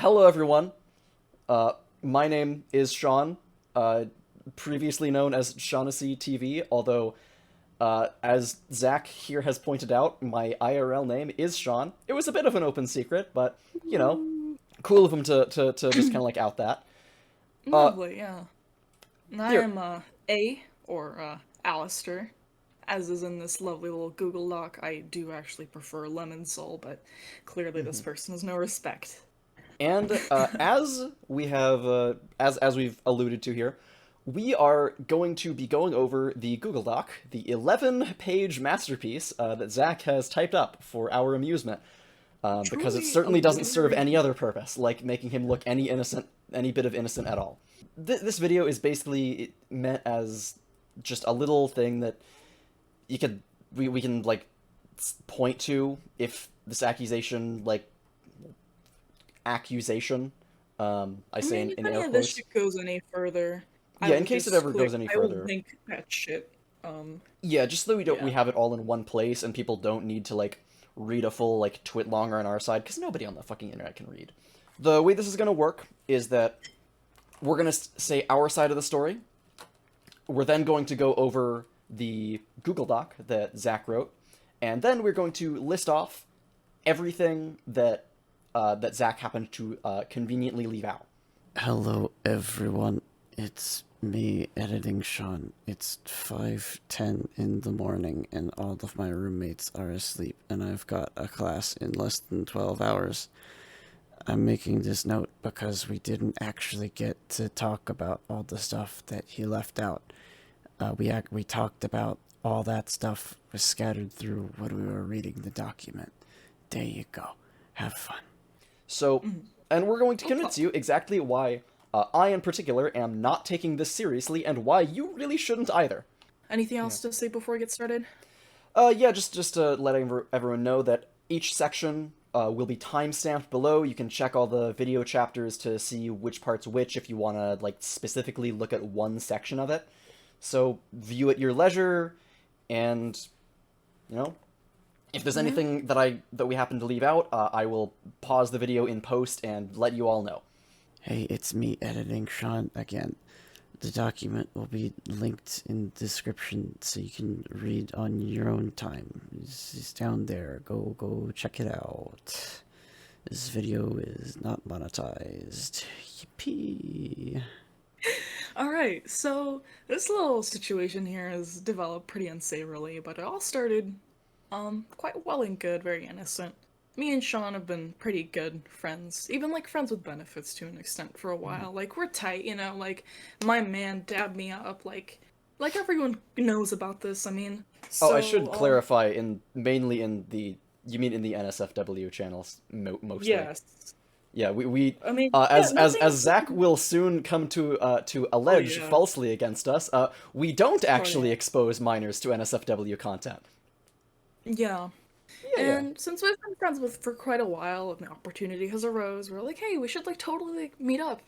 Hello, everyone. My name is Sean, previously known as Shaughnessy TV, although, as Zach here has pointed out, my IRL name is Sean. It was a bit of an open secret, but, you know, Ooh. cool of him to just kind of like out that. Uh, Lovely, yeah. And I here. am A, or Alistair, as is in this lovely little Google Doc. I do actually prefer Lemon Soul, but clearly this Mhm. person has no respect. And as we have, as we've alluded to here, we are going to be going over the Google Doc, the 11-page masterpiece that Zach has typed up for our amusement, because it Truly a certainly doesn't serve literary any other feat. purpose, like making him look any innocent, any bit of innocent at all. This video is basically meant as just a little thing that you could we can like point to if this accusation, I I say mean, if in any air of this quotes. shit goes any further, I Yeah, will in case it just ever click, goes any I will further. link that shit. Um, Yeah, just so we yeah. have it all in one place and people don't need to like read a full like twit longer on our side because nobody on the fucking internet can read. The way this is gonna work is that we're gonna say our side of the story. We're then going to go over the Google Doc that Zach wrote, and then we're going to list off everything that Zach happened to conveniently leave out. Hello, everyone. It's me editing Sean. It's 5:10 in the morning, and all of my roommates are asleep, and I've got a class in less than 12 hours. I'm making this note because we didn't actually get to talk about all the stuff that he left out. We talked about all that stuff was scattered through when we were reading the document. There you go. Have fun. So, Mm. and we're going to Okay. convince you exactly why I, in particular, am not taking this seriously, and why you really shouldn't either. Anything Yeah. else to say before we get started? Yeah, just to let everyone know that each section will be timestamped below. You can check all the video chapters to see which part's which if you want to like specifically look at one section of it. So view at your leisure, and you know, if there's Yeah. anything that we happen to leave out, I will pause the video in post and let you all know. Hey, it's me editing Sean again. The document will be linked in the description so you can read on your own time. It's down there. Go check it out. This video is not monetized. Yippee. Alright, so this little situation here has developed pretty unsavourily, but it all started, quite well and good, very innocent. Me and Sean have been pretty good friends, even like friends with benefits to an extent for a Mhm. while. Like, we're tight, like, my man dabbed me up, like everyone knows about this, I mean. Oh, I should So, clarify in mainly in the you mean in the NSFW channels mostly. yes. Yeah, we I mean, yeah, as nothing. Zach will soon come to Oh, allege yeah. falsely against us, we don't Oh, yeah. actually expose minors to NSFW content. Yeah. Yeah, yeah. And since we've been friends with for quite a while, and the opportunity has arose, we're like, hey, we should like totally like meet up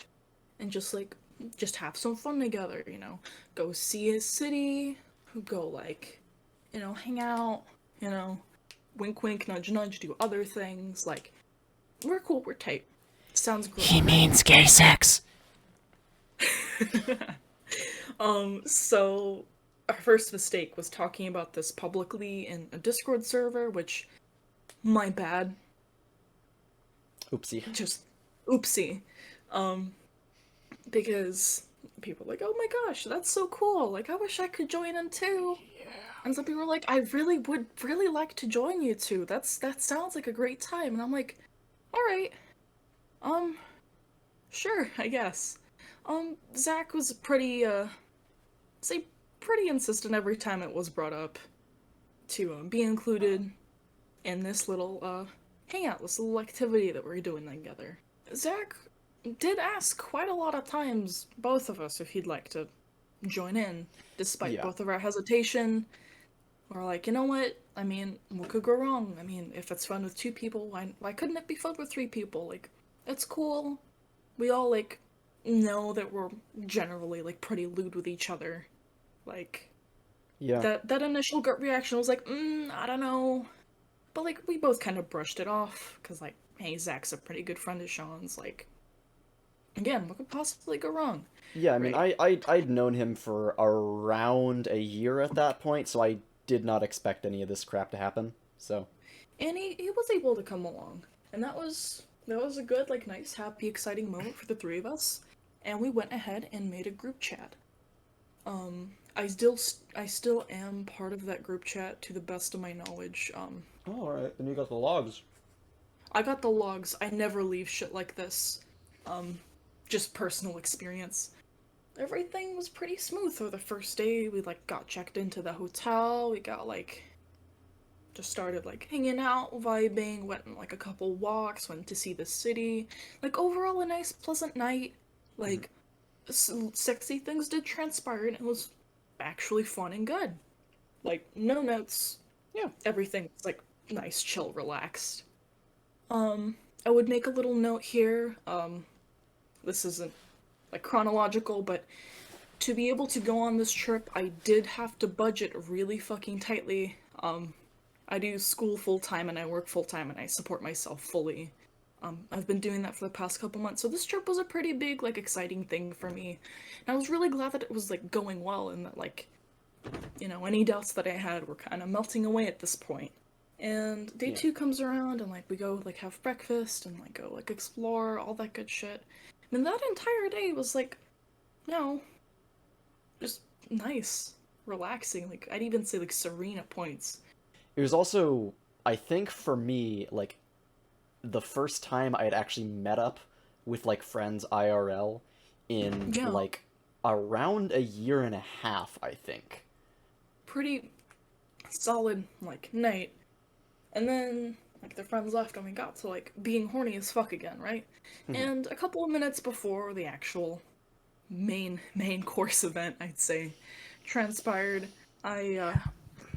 and just have some fun together, Go see his city, go like, hang out, you know, wink wink, nudge nudge, do other things. Like, we're cool, we're tight. Sounds He great, right? means gay sex. So our first mistake was talking about this publicly in a Discord server, which my bad. Oopsie. Just oopsie. Um, because people are like, oh my gosh, that's so cool. Like, I wish I could join in too. And some people are like, I really would really like to join you too. That sounds like a great time. And I'm like, all right, um, sure, I guess. Zach was say pretty insistent every time it was brought up to be included in this little hangout, this little activity that we're doing together. Zach did ask quite a lot of times, both of us, if he'd like to join in, despite Yeah. both of our hesitation. We're like, you know what? I mean, what could go wrong? I mean, if it's fun with two people, why couldn't it be fun with three people? Like, it's cool. We all, like, know that we're generally, like, pretty lewd with each other. Like, Yeah. that initial gut reaction was like, I don't know. But, like, we both kind of brushed it off, because, like, hey, Zach's a pretty good friend of Seann's, like, again, what could possibly go wrong? Yeah, I mean, Right. I'd known him for around a year at that point, so I did not expect any of this crap to happen. So, And he was able to come along. And that was a good, like, nice, happy, exciting moment for the three of us. And we went ahead and made a group chat. I still am part of that group chat to the best of my knowledge. oh, all right, then you got the logs. I got the logs. I never leave shit like this. Um, just personal experience. Everything was pretty smooth for the first day. We like got checked into the hotel. We got like just started like hanging out, vibing, went on like a couple walks, went to see the city. Like overall a nice pleasant night. Like sexy things did transpire and it was actually fun and good. Like no notes. Yeah. Everything was like nice, chill, relaxed. I would make a little note here. This isn't like chronological, but to be able to go on this trip, I did have to budget really fucking tightly. I do school full time and I work full time and I support myself fully. I've been doing that for the past couple months, so this trip was a pretty big, like, exciting thing for me. And I was really glad that it was, like, going well and that, like, you know, any doubts that I had were kind of melting away at this point. And day Yeah. 2 comes around and, like, we go, like, have breakfast and, like, go, like, explore, all that good shit. And that entire day was, like, you know, just nice, relaxing. Like, I'd even say, like, serene at points. It was also, I think for me, like, the first time I had actually met up with, like, friends IRL in, Yeah, like, around a year and a half, I think. pretty solid, like, night. And then, like, the friends left and we got to, like, being horny as fuck again, right? And a couple of minutes before the actual main course event, I'd say, transpired, I,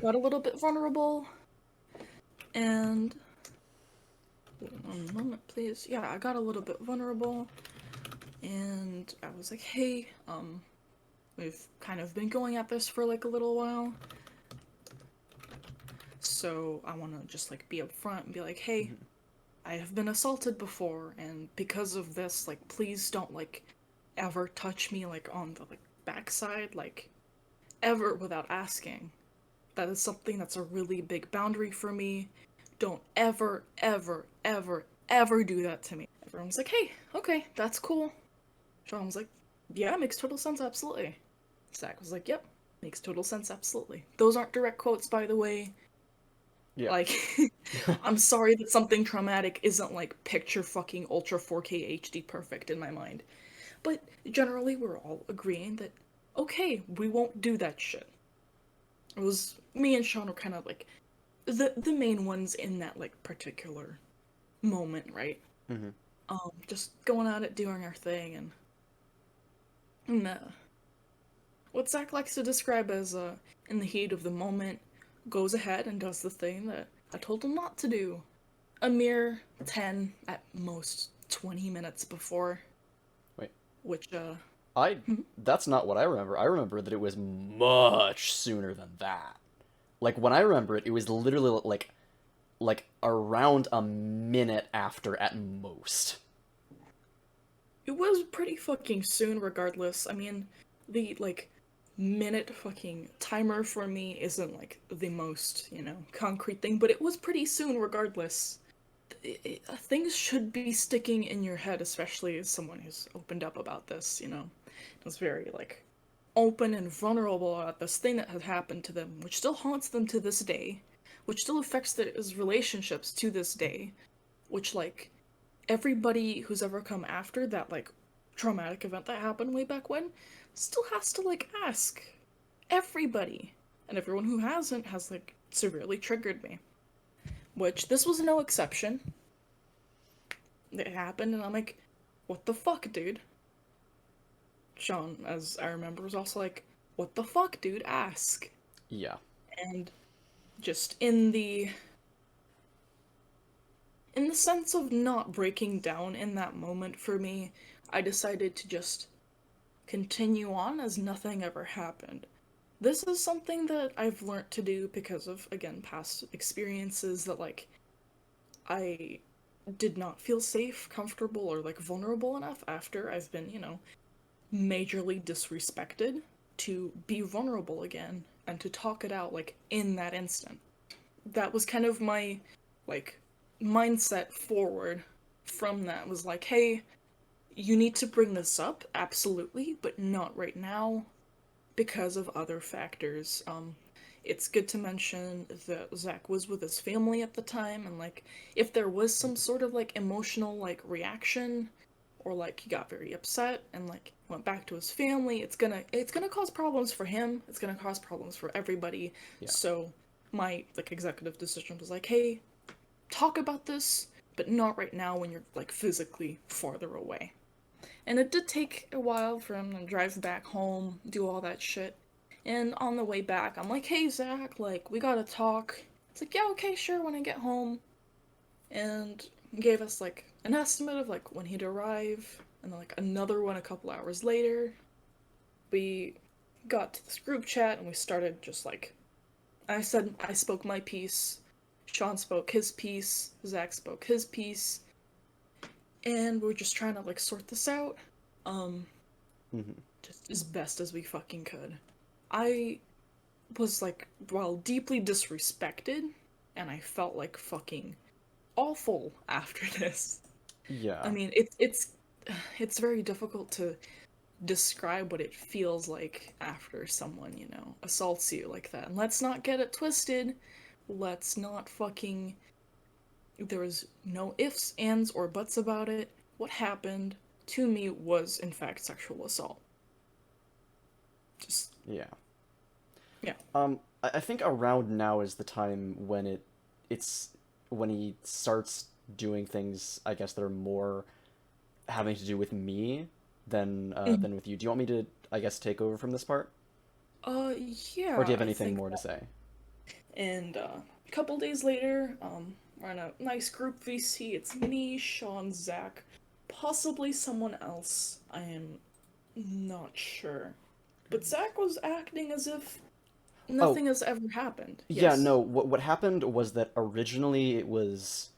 got a little bit vulnerable, and... One moment, please. Yeah, I got a little bit vulnerable, and I was like, hey, we've kind of been going at this for, like, a little while, so I want to just, like, be upfront and be like, hey, I have been assaulted before, and because of this, like, please don't, like, ever touch me, like, on the, like, backside, like, ever without asking. That is something that's a really big boundary for me. Don't ever, ever, ever, ever do that to me. Everyone's like, hey, okay, that's cool. Seann was like, yeah, makes total sense, absolutely. Zach was like, yep, makes total sense, absolutely. Those aren't direct quotes, by the way. Yeah. Like, I'm sorry that something traumatic isn't like picture fucking ultra 4K HD perfect in my mind. But generally, we're all agreeing that, okay, we won't do that shit. It was me and Seann were kind of like the main ones in that like particular moment, right? hmm Just going at it, doing our thing, and what Zach likes to describe as in the heat of the moment, goes ahead and does the thing that I told him not to do. A mere 10, at most 20 minutes before, Wait. which That's not what I remember. I remember that it was much sooner than that. Like, when I remember it, it was literally, like, around a minute after at most. it was pretty fucking soon regardless. I mean, the like minute fucking timer for me isn't like the most, you know, concrete thing, but it was pretty soon regardless. Things should be sticking in your head, especially as someone who's opened up about this, you know. It was very like open and vulnerable about this thing that had happened to them, which still haunts them to this day, which still affects their relationships to this day, which like everybody who's ever come after that like traumatic event that happened way back when still has to like ask everybody, and everyone who hasn't has like severely triggered me, which this was no exception. It happened and I'm like, what the fuck, dude? Seann, as I remember, was also like, what the fuck, dude, ask. Yeah. And just in the sense of not breaking down in that moment for me, I decided to just continue on as nothing ever happened. This is something that I've learned to do because of, again, past experiences that, like, I did not feel safe, comfortable, or like vulnerable enough after I've been, majorly disrespected to be vulnerable again and to talk it out like in that instant. That was kind of my like mindset forward from that was like, hey, you need to bring this up, absolutely, but not right now because of other factors. It's good to mention that Zach was with his family at the time, and like, if there was some sort of like emotional like reaction, or like he got very upset and like went back to his family, it's gonna cause problems for him. It's gonna cause problems for everybody. Yeah. So my like executive decision was like, hey, talk about this, but not right now when you're like physically farther away. And it did take a while for him to drive back home, do all that shit. And on the way back, I'm like, hey, Zach, like, we gotta talk. It's like, yeah, okay, sure, when I get home. And he gave us, like, an estimate of, like, when he'd arrive. And then, like, another one a couple hours later. We got to this group chat and we started just, like, I spoke my piece. Seann spoke his piece. Zach spoke his piece. And we're just trying to, like, sort this out. Just as best as we fucking could. I was, like, well, deeply disrespected, and I felt, like, fucking awful after this. Yeah. I mean, it's very difficult to describe what it feels like after someone, assaults you like that. And let's not get it twisted. Let's not fucking... There was no ifs, ands, or buts about it. What happened to me was, in fact, sexual assault. Just... Yeah. Yeah. I think around now is the time when it's when he starts doing things, I guess, that are more having to do with me than with you. Do you want me to, I guess, take over from this part? Yeah. Or do you have anything more to say? And a couple days later, we're in a nice group VC. It's me, Seann, Zach, possibly someone else. I am not sure. But Zach was acting as if nothing has ever happened. Yeah, Yes. no, what happened was that originally it was...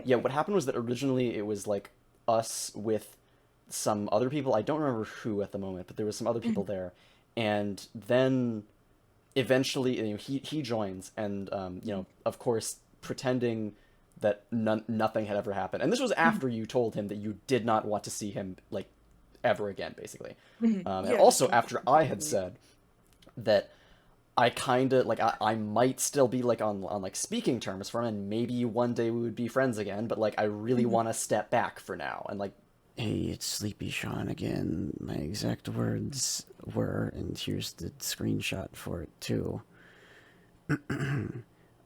Yeah, what happened was that originally it was, like, us with some other people. I don't remember who at the moment, but there was some other people there. And then eventually, he joins, and, of course, pretending that nothing had ever happened. And this was after you told him that you did not want to see him, like, ever again, basically. And Yeah, also just after I had said that I kind of, like, I might still be, like, on like, speaking terms for him, and maybe one day we would be friends again, but, like, I really want to step back for now, and, like... Hey, it's Sleepy Sean again. My exact words were, and here's the screenshot for it, too.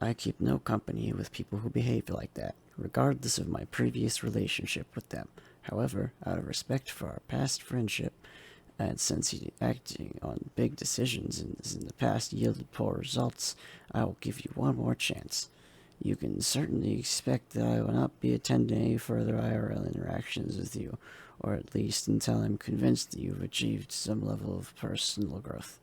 I keep no company with people who behave like that, regardless of my previous relationship with them. However, out of respect for our past friendship, and since he acting on big decisions in the past yielded poor results, I will give you one more chance. You can certainly expect that I will not be attending any further IRL interactions with you, or at least until I'm convinced that you've achieved some level of personal growth.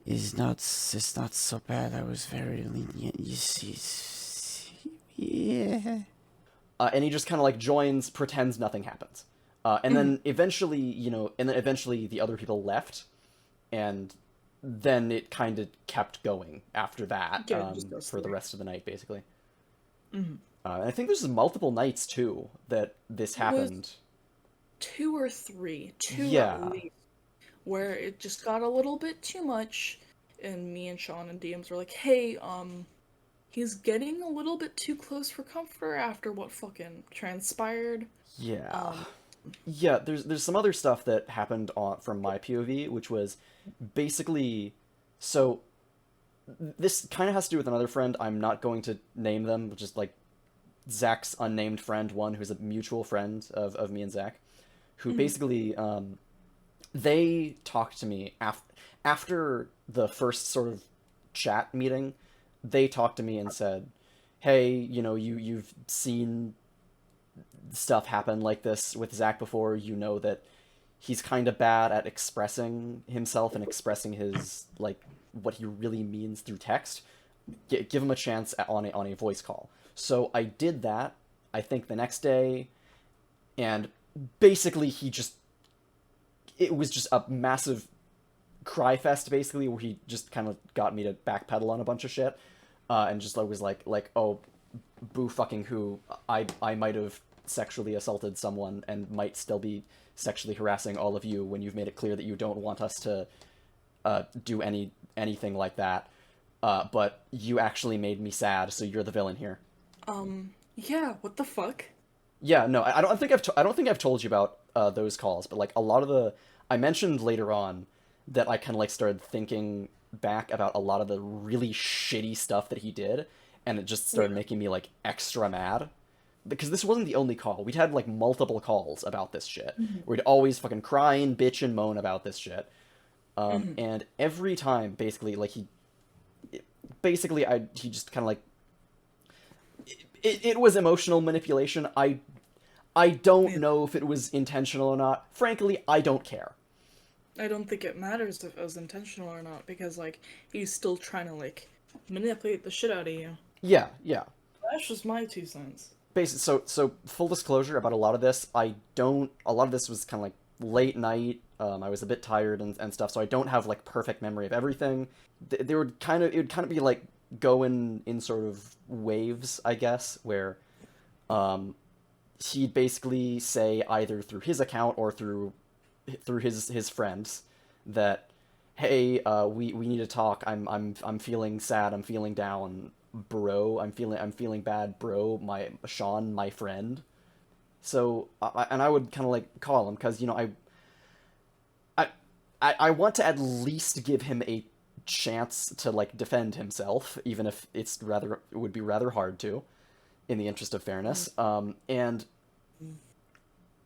It's not so bad. I was very lenient, you see. Yeah. And he just kind of, like, joins, pretends nothing happens. And then eventually, the other people left, and then it kind of kept going after that, for the rest of the night, basically. And I think there's multiple nights, too, that this happened. 2 or 3. 2 Yeah. at least. Where it just got a little bit too much, and me and Seann and DMs were like, hey, he's getting a little bit too close for comfort after what fucking transpired. Yeah. Yeah, there's some other stuff that happened from my POV, which was basically... So, this kind of has to do with another friend. I'm not going to name them, which is, like, Zach's unnamed friend, one who's a mutual friend of me and Zach, who basically, they talked to me after the first sort of chat meeting. They talked to me and said, hey, you've seen stuff happen like this with Zach before. You know that he's kind of bad at expressing himself and expressing his, like, what he really means through text. Give him a chance on a voice call. So I did that. I think the next day, and basically it was just a massive cry fest, basically, where he just kind of got me to backpedal on a bunch of shit, and just was like, oh, boo fucking who, I might have sexually assaulted someone and might still be sexually harassing all of you when you've made it clear that you don't want us to do anything like that, but you actually made me sad, so you're the villain here. Yeah, what the fuck? Yeah, no, I don't think I've told you about those calls, but like a lot of I mentioned later on that I kind of like started thinking back about a lot of the really shitty stuff that he did, and it just started making me like extra mad. Because this wasn't the only call. We'd had like multiple calls about this shit. We'd always fucking cry and bitch and moan about this shit. And every time, basically, like he just kind of like it was emotional manipulation. I don't know if it was intentional or not. Frankly, I don't care. I don't think it matters if it was intentional or not, because, like, he's still trying to, like, manipulate the shit out of you. Yeah. That's just my 2 cents. Basically, so full disclosure about a lot of this, a lot of this was kind of like late night, I was a bit tired and stuff, so I don't have, like, perfect memory of everything. It would kind of be, like, going in sort of waves, I guess, where, he'd basically say either through his account or through his friends that, hey, we need to talk. I'm feeling sad. I'm feeling down, bro. I'm feeling bad, bro. Seann, my friend. So I would kind of like call him because I want to at least give him a chance to like defend himself, even if it would be rather hard to, in the interest of fairness. And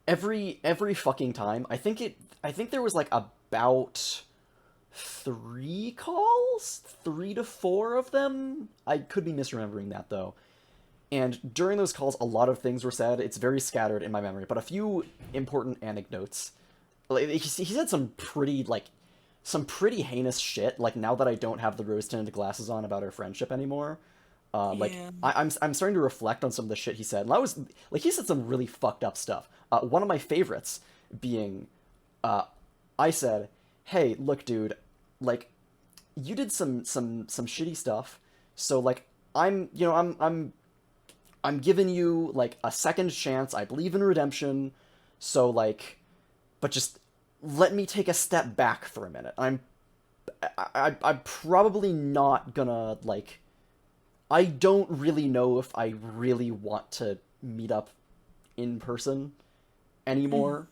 every fucking time, I think there was like about 3 calls, 3 to 4 of them. I could be misremembering that though. And during those calls, a lot of things were said. It's very scattered in my memory, but a few important anecdotes. Like, he said some pretty heinous shit. Like, now that I don't have the rose-tinted glasses on about our friendship anymore, like, Yeah. I'm starting to reflect on some of the shit he said. And I was like, he said some really fucked up stuff. One of my favorites being, I said, "Hey, look, dude, like, you did some shitty stuff. So like, I'm giving you like a second chance. I believe in redemption. So like, but just let me take a step back for a minute. I'm probably not gonna like. I don't really know if I really want to meet up in person anymore.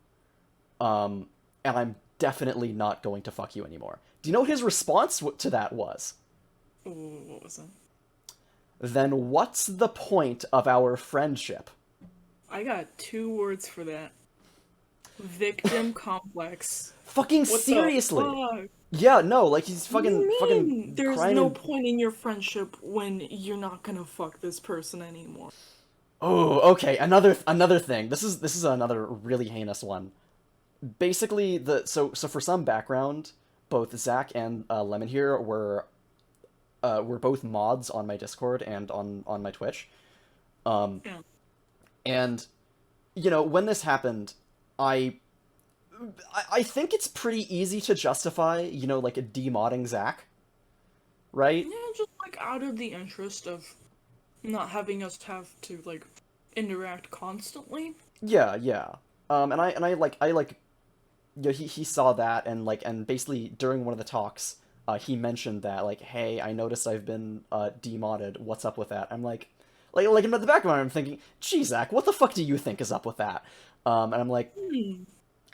And I'm definitely not going to fuck you anymore." Do you know what his response to that was? Ooh, what was that? Then what's the point of our friendship? I got 2 words for that. Victim complex. Fucking What seriously. the fuck? Yeah, no, like he's What do you fucking mean? There's crying no and... point in your friendship when you're not gonna fuck this person anymore. Oh, okay, another thing. This is another really heinous one. Basically, so for some background, both Zach and Lemon here were both mods on my Discord and on my Twitch. Yeah. And when this happened, I think it's pretty easy to justify, like demodding Zach, right? Yeah, just like out of the interest of not having us have to like interact constantly. Yeah. And he saw that and basically during one of the talks, he mentioned that like, hey, I noticed I've been demodded. What's up with that? I'm like in the back of my mind, I'm thinking, gee, Zach, what the fuck do you think is up with that? And I'm like,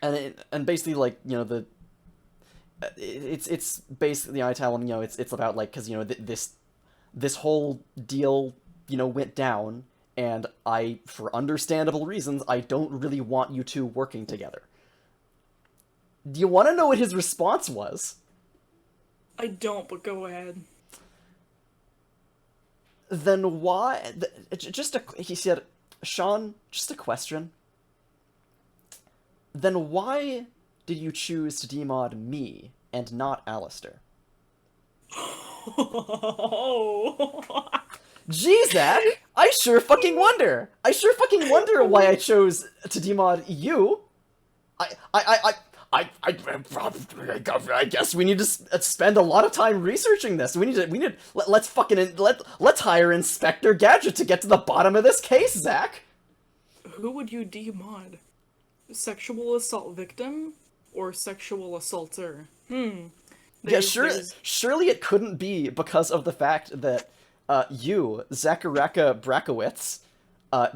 and basically like it's basically I tell him it's about like because this whole deal went down, and I, for understandable reasons, I don't really want you two working together. Do you want to know what his response was? I don't, but go ahead. Then why? He said, Seann, just a question. Then why did you choose to demod me and not Alistair? Oh. Gee, Zach, I sure fucking wonder. I sure fucking wonder why I chose to demod you. I guess we need to spend a lot of time researching this. Let's hire Inspector Gadget to get to the bottom of this case, Zach. Who would you demod? Sexual assault victim or sexual assaulter? Surely it couldn't be because of the fact that you, Zacharaka Brakowitz,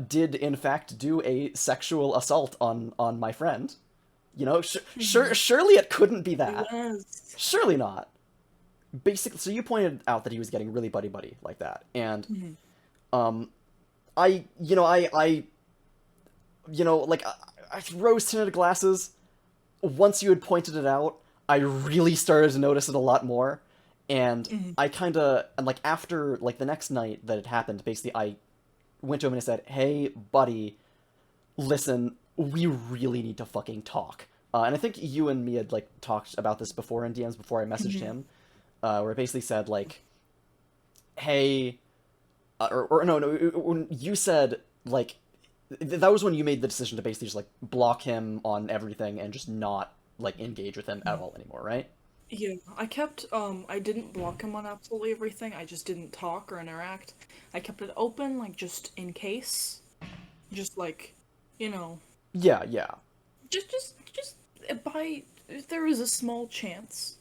did in fact do a sexual assault on my friend. You know, surely it couldn't be that. Yes. Surely not. Basically, so you pointed out that he was getting really buddy like that, and I rose-tinted glasses. Once you had pointed it out, I really started to notice it a lot more, and I kind of, and like after like the next night that it happened, basically I went to him and I said, "Hey, buddy, listen, we really need to fucking talk." And I think you and me had like talked about this before in DMs before I messaged him, where I basically said like, "Hey," no, you said like that was when you made the decision to basically just like block him on everything and just not like engage with him at all anymore, right? Yeah, I kept, I didn't block him on absolutely everything, I just didn't talk or interact. I kept it open, like, just in case. Just, like, you know. Yeah. Just, if there is a small chance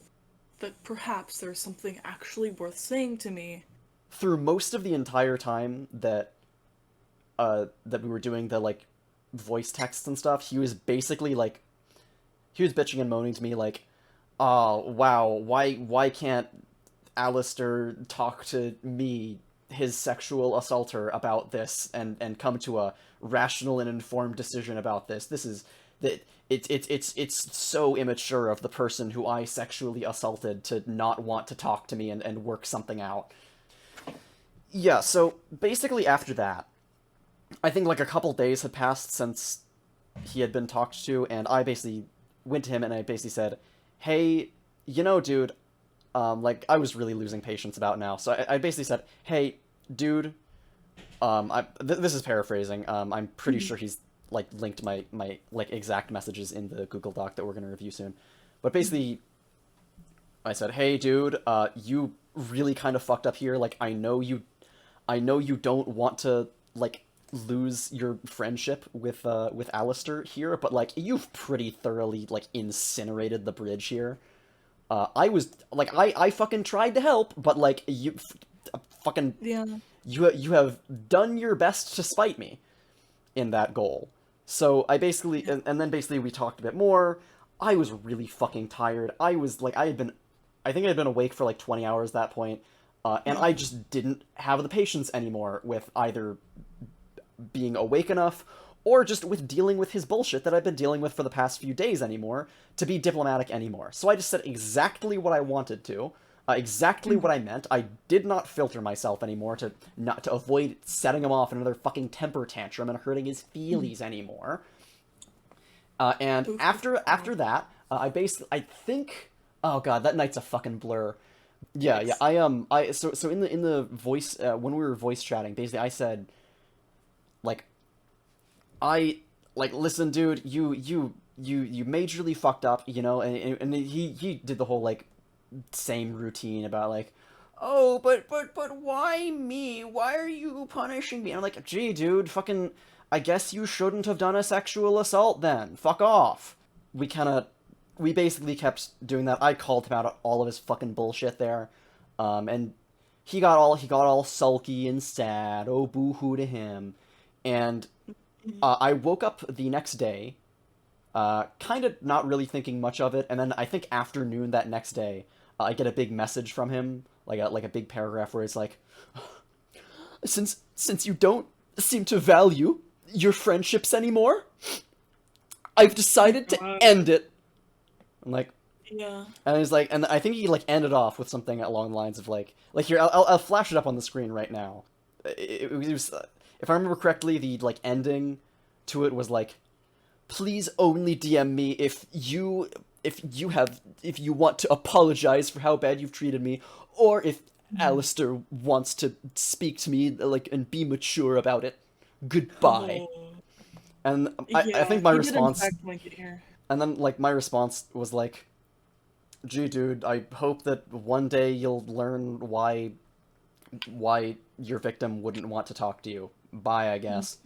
that perhaps there's something actually worth saying to me. Through most of the entire time that we were doing the, like, voice texts and stuff, he was basically, like, he was bitching and moaning to me, like, "Oh, wow, why can't Alistair talk to me, his sexual assaulter, about this, and come to a rational and informed decision about this? This is... It's so immature of the person who I sexually assaulted to not want to talk to me and work something out." Yeah, so basically after that, I think like a couple days had passed since he had been talked to, and I basically went to him and I basically said, "Hey, you know, dude, like, I was really losing patience about now." So I basically said, "Hey, dude," this is paraphrasing, I'm pretty sure he's, like, linked my like, exact messages in the Google Doc that we're gonna review soon. But basically, I said, "Hey, dude, you really kind of fucked up here. Like, I know you don't want to, like, lose your friendship with Alistair here, but like you've pretty thoroughly like incinerated the bridge here. I was like I fucking tried to help, but like you fucking you have done your best to spite me in that goal." So I basically and then basically we talked a bit more. I was really fucking tired. I was like I think I had been awake for like 20 hours at that point, and I just didn't have the patience anymore with either being awake enough, or just with dealing with his bullshit that I've been dealing with for the past few days anymore, to be diplomatic anymore. So I just said exactly what I wanted to, exactly what I meant. I did not filter myself anymore to avoid setting him off in another fucking temper tantrum and hurting his feelies anymore. And after that, I think, oh god, that night's a fucking blur. Yeah, so in the voice, when we were voice chatting, basically I said, listen, dude, you majorly fucked up, you know, and he did the whole, like, same routine about, like, "Oh, but why me? Why are you punishing me?" And I'm like, "Gee, dude, fucking, I guess you shouldn't have done a sexual assault then. Fuck off." We basically kept doing that. I called him out on all of his fucking bullshit there, and he got all sulky and sad. Oh, boo-hoo to him. And I woke up the next day, kind of not really thinking much of it, and then I think afternoon that next day, I get a big message from him, like a big paragraph where it's like, since you don't seem to value your friendships anymore, I've decided to end it." I'm like, yeah. And he's like, and I think he like ended off with something along the lines of like here, I'll flash it up on the screen right now. It was, if I remember correctly, the like ending to it was like, "Please only DM me if you want to apologize for how bad you've treated me, or if Alistair wants to speak to me, like, and be mature about it. Goodbye. Oh. And I think my he did in response, fact make it here. and then, like, my response was like, gee, dude, I hope that one day you'll learn why your victim wouldn't want to talk to you. Bye, I guess.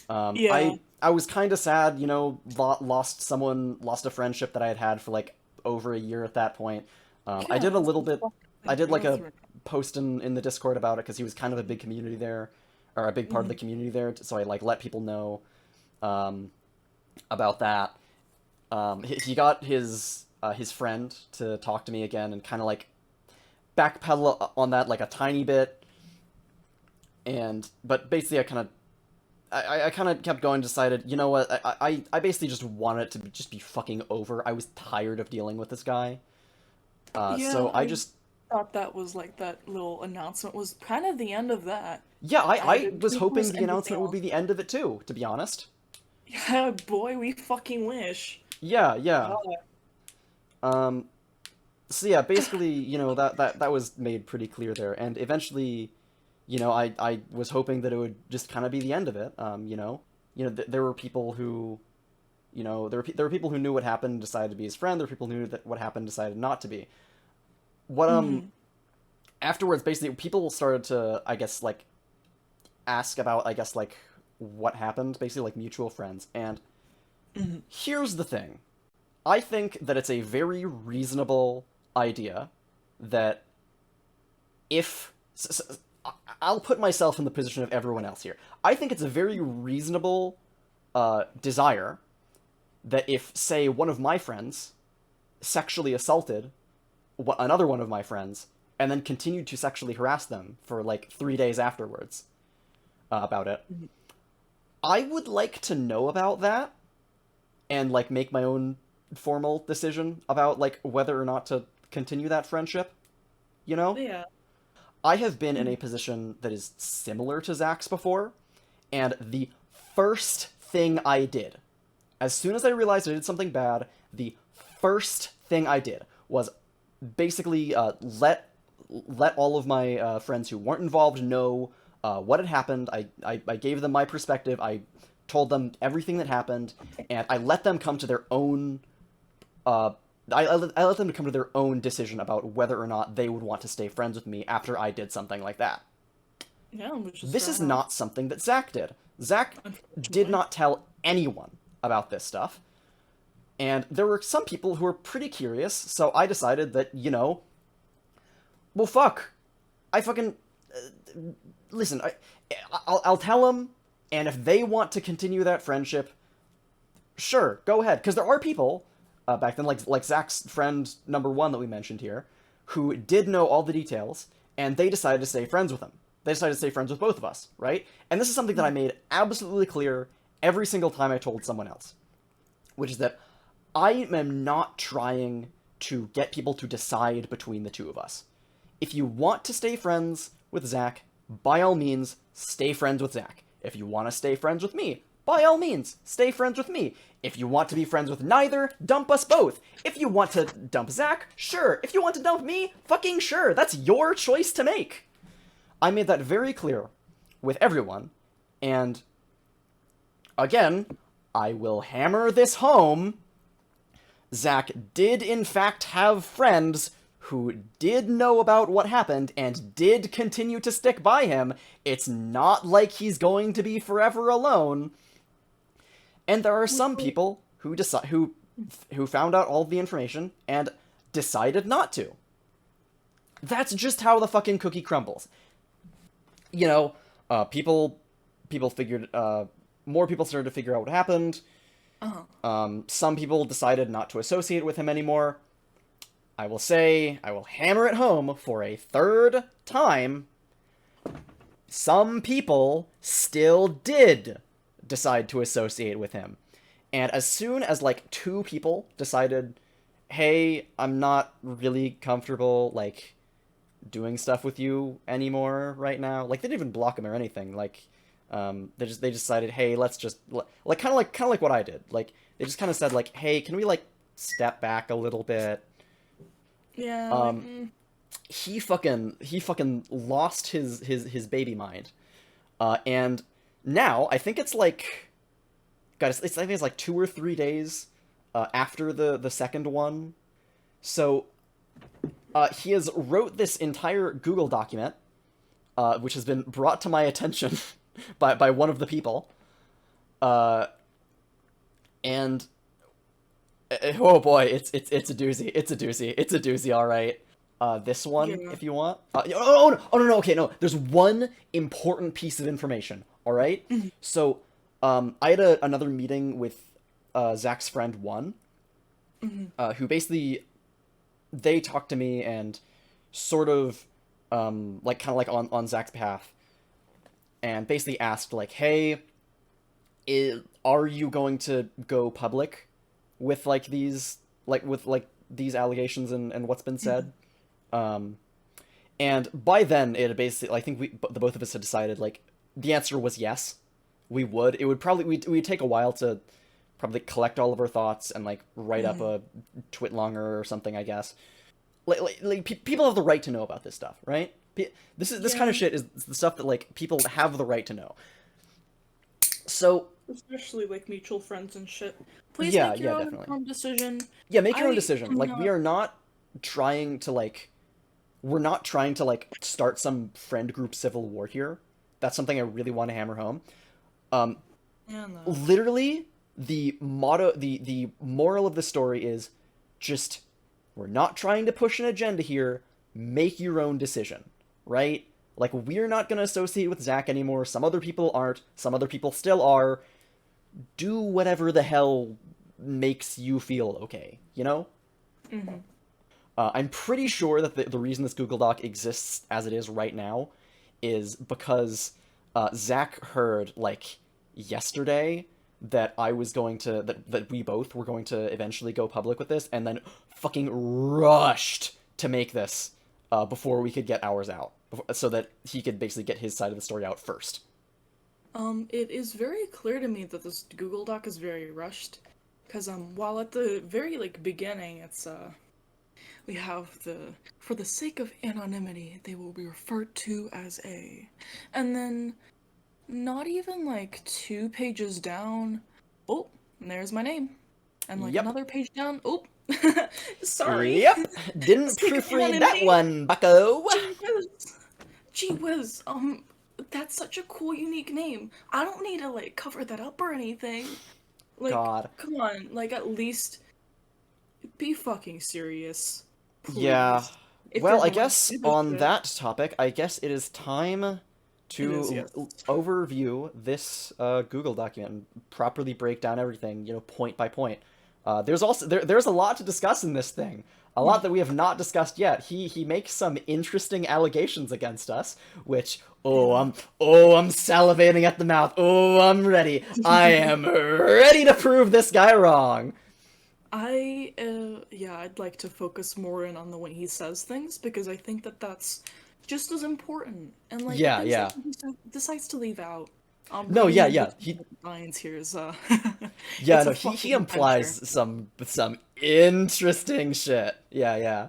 Yeah. I was kind of sad, you know, lost a friendship that I had had for like over a year at that point. I did a little bit, I did like a post in the Discord about it because he was kind of a big community there, or a big part of the community there. So I like let people know about that. He got his friend to talk to me again and kind of like backpedal on that like a tiny bit. But basically I kind of kept going, decided, you know what, I basically just wanted it to just be fucking over. I was tired of dealing with this guy. So I just thought that was like that little announcement was kind of the end of that. Yeah, I was think hoping was the anything announcement would be else. the end of it too, to be honest. Yeah, boy, we fucking wish. Yeah. God. So yeah, basically, you know, that was made pretty clear there, and eventually, you know, I was hoping that it would just kind of be the end of it. There were people who, you know, there were people who knew what happened, decided to be his friend. There were people who knew that what happened, decided not to be. What Afterwards, basically, people started to, I guess, like, ask about, I guess, like, what happened, basically, like, mutual friends. And here's the thing. I think that it's a very reasonable idea that if... I'll put myself in the position of everyone else here. I think it's a very reasonable desire that if, say, one of my friends sexually assaulted another one of my friends and then continued to sexually harass them for, like, 3 days afterwards about it, I would like to know about that and, like, make my own formal decision about, like, whether or not to continue that friendship, you know? Yeah. I have been in a position that is similar to Zach's before, and the first thing I did, as soon as I realized I did something bad, the first thing I did was basically let all of my friends who weren't involved know what had happened. I gave them my perspective. I told them everything that happened, and I let them come to their own I let them come to their own decision about whether or not they would want to stay friends with me after I did something like that. Yeah, which is This fair is enough. not something that Zach did. Zach did not tell anyone about this stuff. And there were some people who were pretty curious, so I decided that, you know, well, fuck. I fucking... listen, I'll tell them, and if they want to continue that friendship, sure, go ahead. Because there are people... back then, like Zach's friend number one that we mentioned here, who did know all the details, and they decided to stay friends with him. They decided to stay friends with both of us, right? And this is something that I made absolutely clear every single time I told someone else, which is that I am not trying to get people to decide between the two of us. If you want to stay friends with Zach, by all means, stay friends with Zach. If you want to stay friends with me, by all means, stay friends with me. If you want to be friends with neither, dump us both. If you want to dump Zach, sure. If you want to dump me, fucking sure. That's your choice to make. I made that very clear with everyone, and again, I will hammer this home. Zach did in fact have friends who did know about what happened and did continue to stick by him. It's not like he's going to be forever alone. And there are some people who who found out all of the information and decided not to. That's just how the fucking cookie crumbles. You know, people figured, more people started to figure out what happened. Some people decided not to associate with him anymore. I will say, I will hammer it home for a third time. Some people still did decide to associate with him. And as soon as, like, 2 people decided, hey, I'm not really comfortable, like, doing stuff with you anymore right now. Like, they didn't even block him or anything. Like, they decided, hey, let's just, like, kind of like what I did. Like, they just kind of said, like, hey, can we, like, step back a little bit? Yeah. he fucking lost his baby mind. And now I think it's like, God, I think it's like 2 or 3 days after the second one. So he has wrote this entire Google document, which has been brought to my attention by one of the people. And oh boy, it's a doozy. It's a doozy. It's a doozy. All right. This one, Yeah. if you want. No. Okay, no. There's one important piece of information. All right. So, I had another meeting with Zach's friend One, who basically they talked to me and sort of like kind of like on Zach's behalf, and basically asked like, hey, are you going to go public with like these these allegations and what's been said? And by then it had basically, I think the both of us had decided like the answer was yes, we would. It would probably we'd take a while to probably collect all of our thoughts and like write up a twit longer or something, I guess. People have the right to know about this stuff, right? This kind of shit is the stuff that like people have the right to know. So Especially like mutual friends and shit. Please Yeah, make your yeah, own definitely. informed decision. yeah, make your own I decision. am Like we not- are not trying to like we're not trying to like start some friend group civil war here. That's something I really want to hammer home. Yeah, no. Literally, the motto, the moral of the story is just we're not trying to push an agenda here. Make your own decision, right? Like we're not gonna associate with Zach anymore. Some other people aren't. Some other people still are. Do whatever the hell makes you feel okay, you know? I'm pretty sure that the reason this Google Doc exists as it is right now is because Zach heard, like, yesterday that I was going to, that we both were going to eventually go public with this, and then fucking rushed to make this before we could get ours out, so that he could basically get his side of the story out first. It is very clear to me that this Google Doc is very rushed, because while at the very like beginning, it's we have for the sake of anonymity, they will be referred to as A, and then not even like 2 pages down, oh, and there's my name, and like Yep. another page down, oh, sorry, Yep, didn't Sake of proofread that anonymity. one, bucko. Gee whiz, that's such a cool, unique name. I don't need to, like, cover that up or anything. Like, God. come on, like, at least be fucking serious. Please. Yeah. If Well, you're I going guess to do on this, that topic, I guess it is time to It is, yes. overview this Google document and properly break down everything, point by point. There's also there's a lot to discuss in this thing. A lot that we have not discussed yet. He makes some interesting allegations against us, which I'm salivating at the mouth. Oh, I'm ready. I am ready to prove this guy wrong. I'd like to focus more in on the way he says things, because I think that that's just as important. And, like, Yeah, things yeah. that he decides to leave out. No, yeah, yeah. He lines here is Yeah, it's no, a he fucking implies adventure. some interesting shit. Yeah, yeah.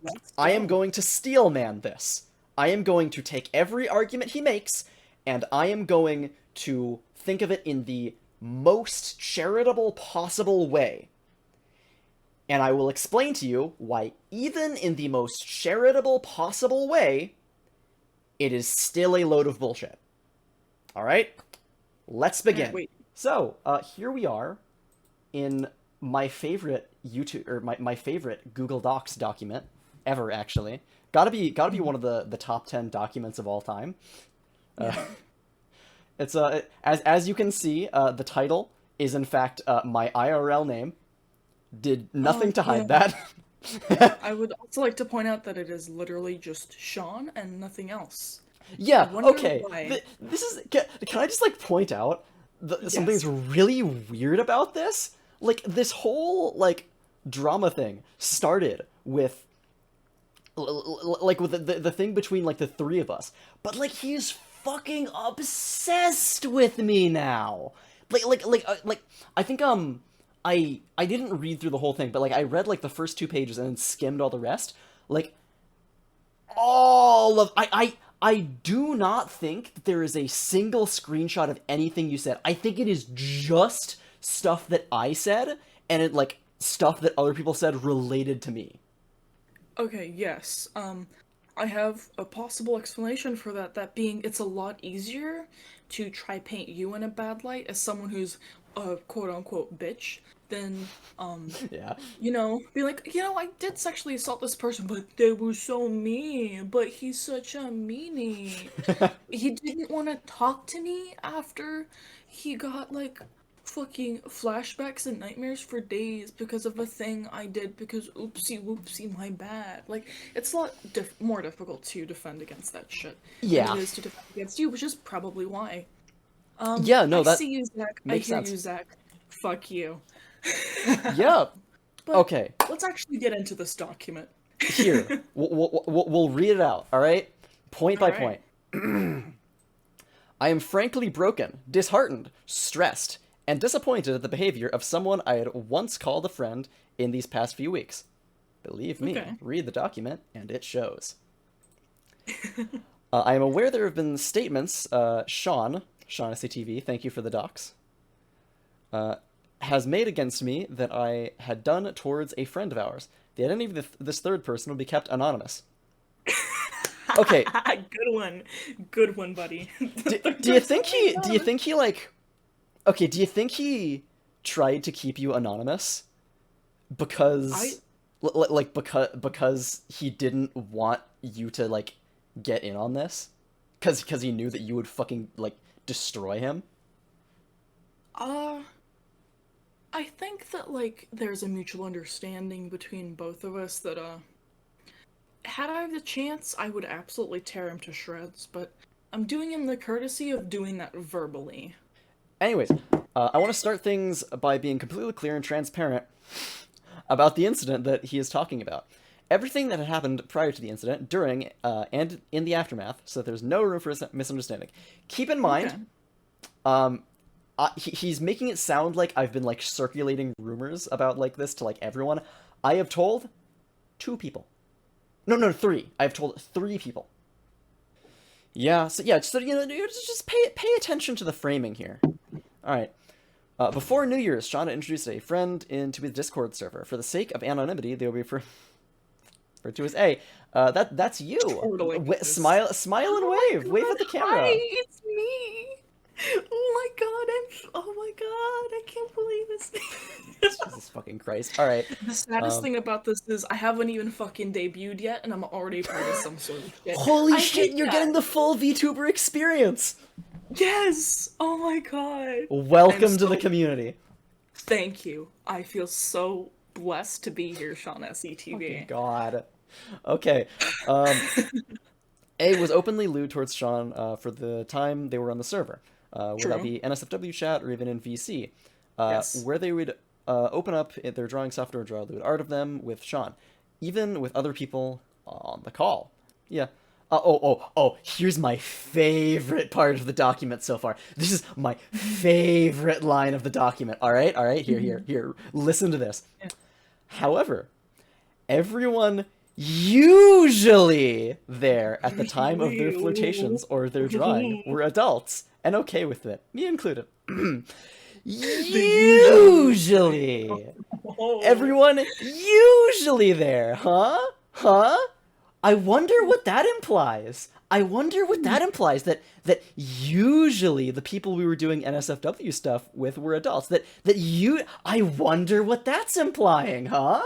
Let's I am go. going to steel man this. I am going to take every argument he makes, and I am going to think of it in the most charitable possible way. And I will explain to you why, even in the most charitable possible way, it is still a load of bullshit. Alright? Let's begin. wait. So, here we are in my favorite YouTube, or my favorite Google Docs document ever, actually. Gotta be one of the top 10 documents of all time. It's as you can see, the title is in fact my IRL name. Did nothing to hide yeah. that. I would also like to point out that it is literally just Seann and nothing else. Yeah, wonder okay. why. This is. Can I just like point out something's Yes. really weird about this? Like this whole like drama thing started with like with the thing between like the three of us, but like he's fucking obsessed with me now. Like I think I didn't read through the whole thing, but like I read like the first 2 pages and then skimmed all the rest. Like all of I do not think that there is a single screenshot of anything you said. I think it is just stuff that I said and it like stuff that other people said related to me. Okay, yes. I have a possible explanation for that, that being it's a lot easier to try paint you in a bad light as someone who's a quote-unquote bitch than, Yeah. be like, I did sexually assault this person, but they were so mean, but he's such a meanie. He didn't want to talk to me after he got, like, fucking flashbacks and nightmares for days because of a thing I did because oopsie whoopsie my bad. Like, it's a lot more difficult to defend against that shit Yeah. than it is to defend against you, which is probably why. Yeah, no, I that see you, Zach. makes I hear sense. you, Zach. Fuck you. Yeah. But Okay. let's actually get into this document. Here. We'll read it out, all right? Point by Alright. point. I am frankly broken, disheartened, stressed, and disappointed at the behavior of someone I had once called a friend in these past few weeks. Believe me, Okay. read the document, and it shows. I am aware there have been statements, Seann SCTV, thank you for the docs, has made against me that I had done towards a friend of ours. The identity of this third person will be kept anonymous. Okay, Good one, buddy. do you think he like, okay, do you think he tried to keep you anonymous because because he didn't want you to like get in on this because he knew that you would fucking like destroy him? I think that, like, there's a mutual understanding between both of us that, had I the chance, I would absolutely tear him to shreds, but I'm doing him the courtesy of doing that verbally. Anyways, I want to start things by being completely clear and transparent about the incident that he is talking about. Everything that had happened prior to the incident, during, and in the aftermath, so that there's no room for misunderstanding. Keep in mind, Okay. he's making it sound like I've been, like, circulating rumors about, like, this to, like, everyone. I have told 2 people. No, 3. I have told 3 people. Yeah, so just pay attention to the framing here. Alright. Before New Year's, Seann introduced a friend into his Discord server. For the sake of anonymity, they will be referred to as A. That's you. Totally. Smile and wave. Wave at the camera. Hi, it's me. Oh my god, I can't believe this. Jesus fucking Christ. Alright. The saddest thing about this is I haven't even fucking debuted yet, and I'm already part of some sort of shit. Holy I shit, hate you're that. getting the full VTuber experience! Yes! Oh my god. Welcome to the community. Thank you. I feel so blessed to be here, Seann SCTV. God. Okay. A was openly lewd towards Seann for the time they were on the server. Whether that be NSFW chat or even in VC. Yes. Where they would open up their drawing software, draw lewd art of them with Seann. Even with other people on the call. Yeah. Here's my favorite part of the document so far. This is my favorite line of the document. All right, here. Listen to this. Yeah. However, everyone usually there at the time of their flirtations or their drawing were adults and okay with it, me included. Usually. Everyone usually there, huh? I wonder what that implies. That usually the people we were doing NSFW stuff with were adults. I wonder what that's implying, huh?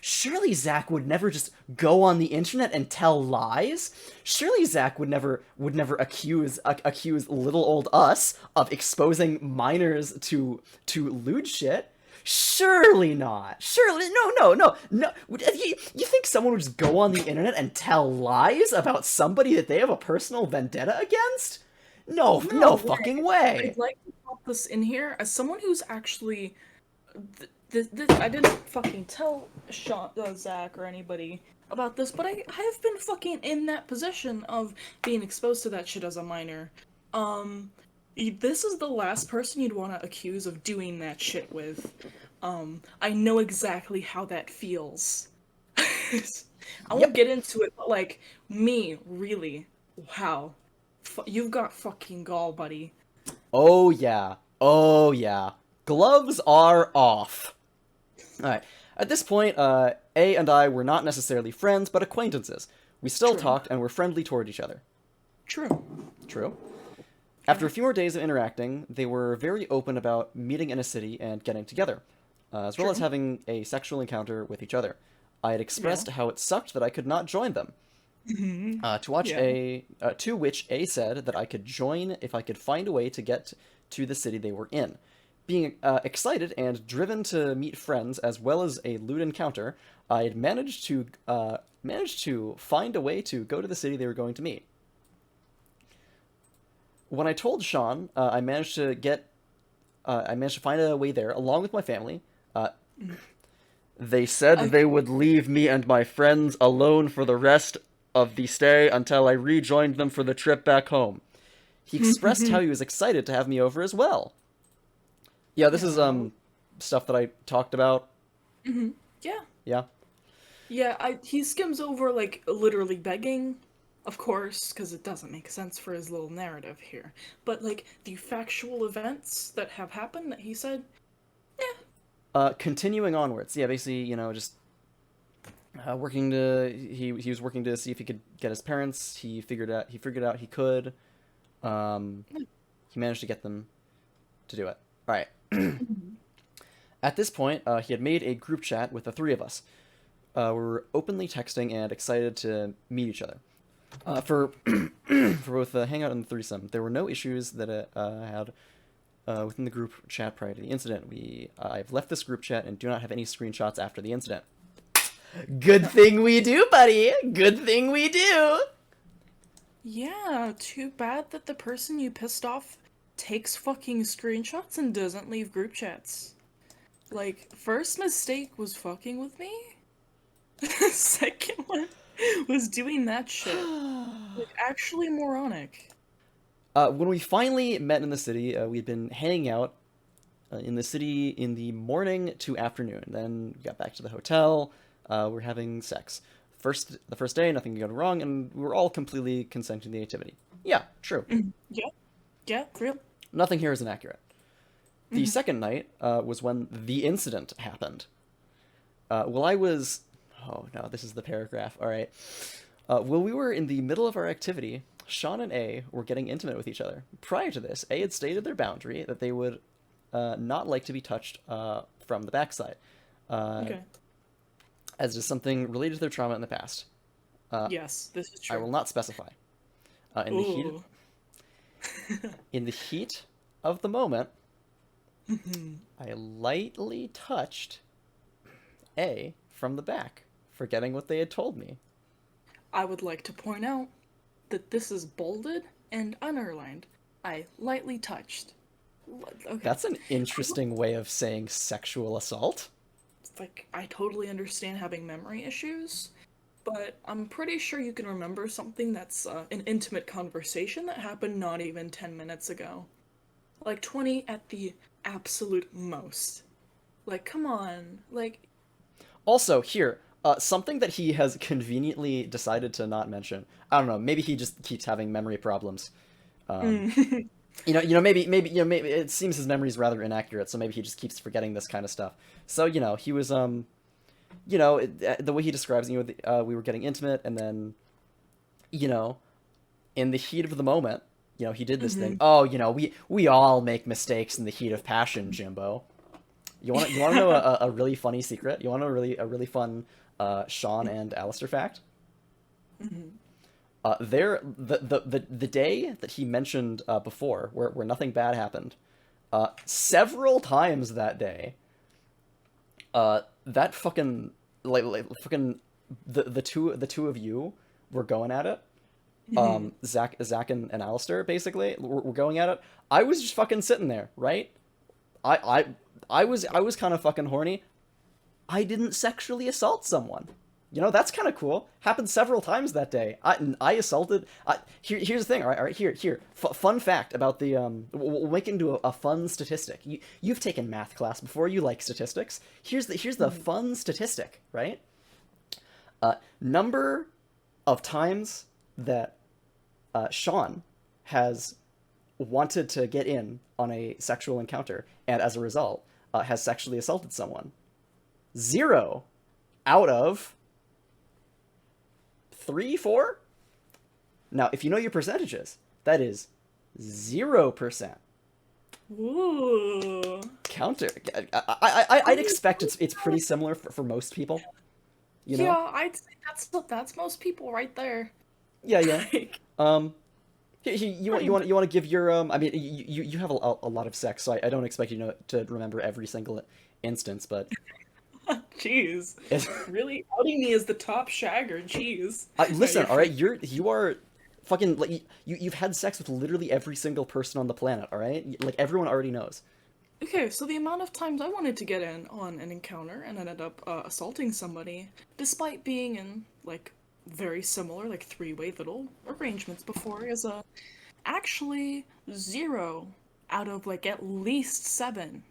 Surely Zach would never just go on the internet and tell lies. Surely Zach would never accuse little old us of exposing minors to lewd shit. Surely not. Surely no. You think someone would just go on the internet and tell lies about somebody that they have a personal vendetta against? No fucking way. I'd like to pop this in here as someone who's actually. I didn't fucking tell Zach or anybody about this, but I have been fucking in that position of being exposed to that shit as a minor. This is the last person you'd want to accuse of doing that shit with. I know exactly how that feels. I won't get into it, but like me, really, wow, you've got fucking gall, buddy. Oh yeah. Oh yeah. Gloves are off. Alright. At this point, A and I were not necessarily friends, but acquaintances. We still True. talked and were friendly toward each other. True. True. After a few more days of interacting, they were very open about meeting in a city and getting together, as well as True. having a sexual encounter with each other. I had expressed Yeah. how it sucked that I could not join them. To which A said that I could join if I could find a way to get to the city they were in. Being excited and driven to meet friends as well as a lewd encounter, I had managed to find a way to go to the city they were going to meet. When I told Seann, I managed to find a way there along with my family. They said they would leave me and my friends alone for the rest of the stay until I rejoined them for the trip back home. He expressed how he was excited to have me over as well. Yeah, this is stuff that I talked about. Yeah. Yeah. Yeah, he skims over, like, literally begging, of course, because it doesn't make sense for his little narrative here. But, like, the factual events that have happened that he said, Continuing onwards. Yeah, basically, just working to he was working to see if he could get his parents. He figured out he could. He managed to get them to do it. All right. At this point, he had made a group chat with the three of us. We were openly texting and excited to meet each other. For for both the hangout and the threesome, there were no issues that had within the group chat prior to the incident. I've left this group chat and do not have any screenshots after the incident. Good thing we do, buddy. Good thing we do. yeah, too bad that the person you pissed off takes fucking screenshots and doesn't leave group chats. Like, first mistake was fucking with me. Second one was doing that shit. Like, actually moronic. When we finally met in the city, we'd been hanging out in the city in the morning to afternoon. Then we got back to the hotel. We're having sex. The first day, nothing could go wrong, and we were all completely consenting to the activity. Yeah, true. Yeah. Yeah, real. Nothing here is inaccurate. The second night was when the incident happened. I was... Oh, no, this is the paragraph. All right. While we were in the middle of our activity, Seann and A were getting intimate with each other. Prior to this, A had stated their boundary that they would not like to be touched from the backside. Okay. As it is something related to their trauma in the past. Yes, this is true. I will not specify. Ooh. In the heat of the moment, I lightly touched A from the back, forgetting what they had told me. I would like to point out that this is bolded and underlined. I lightly touched. Okay. That's an interesting way of saying sexual assault. Like, I totally understand having memory issues, but I'm pretty sure you can remember something that's an intimate conversation that happened not even 10 minutes ago. Like, 20 at the absolute most. Like, come on. Like... Also, here, something that he has conveniently decided to not mention. I don't know, maybe he just keeps having memory problems. Maybe it seems his memory is rather inaccurate, so maybe he just keeps forgetting this kind of stuff. So, he was, the way he describes, we were getting intimate, and then, in the heat of the moment, he did this thing. Oh, we all make mistakes in the heat of passion, Jimbo. You want to know a really funny secret? You want to know a really fun Seann and Alistair fact? The day that he mentioned before, where nothing bad happened, several times that day, that fucking fucking the two of you were going at it. Zach and Alistair basically were going at it. I was just fucking sitting there, right? I was kind of fucking horny. I didn't sexually assault someone. That's kind of cool. Happened several times that day. I assaulted... Here's the thing, all right, here. Fun fact about the... We'll make it into a fun statistic. You've taken math class before, you like statistics. Here's the fun statistic, right? Number of times that Seann has wanted to get in on a sexual encounter and as a result has sexually assaulted someone. 0 out of 3, 4? Now, if you know your percentages, that is 0%. Ooh. Counter. I'd expect it's pretty similar for most people. You know? Yeah, I'd say that's most people right there. Yeah, yeah. Like, You want to give your I mean you have a lot of sex, so I don't expect you to remember every single instance, but jeez, really outing me as the top shagger. Jeez. listen, No, all right, you are fucking like you've had sex with literally every single person on the planet, all right? Like everyone already knows. Okay, so the amount of times I wanted to get in on an encounter and ended up assaulting somebody, despite being in like very similar like three-way little arrangements before, is actually 0 out of like at least 7,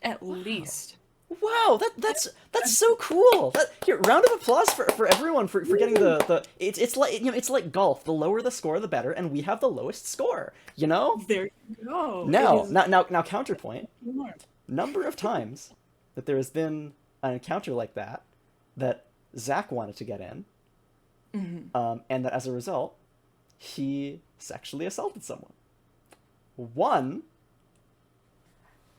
at least. Wow, that's so cool. Here, round of applause for everyone for getting the it's like it's like golf. The lower the score, the better, and we have the lowest score. You know. There you go. Now counterpoint. More. Number of times that there has been an encounter like that Zach wanted to get in, and that as a result, he sexually assaulted someone. 1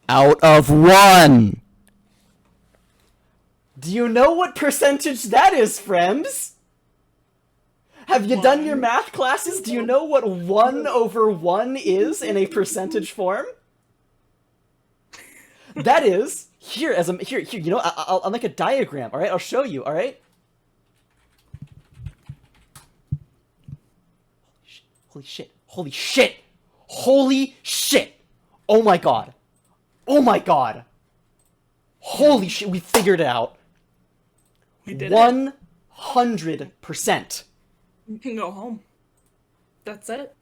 out of 1. Do you know what percentage that is, friends? Have you done your math classes? Do you know what 1 over 1 is in a percentage form? That is here. You know, I'll make a diagram. All right, I'll show you. All right. Holy shit! Holy shit! Holy shit! Oh my god! Oh my god! Holy shit! We figured it out. We did 100%. You can go home. That's it.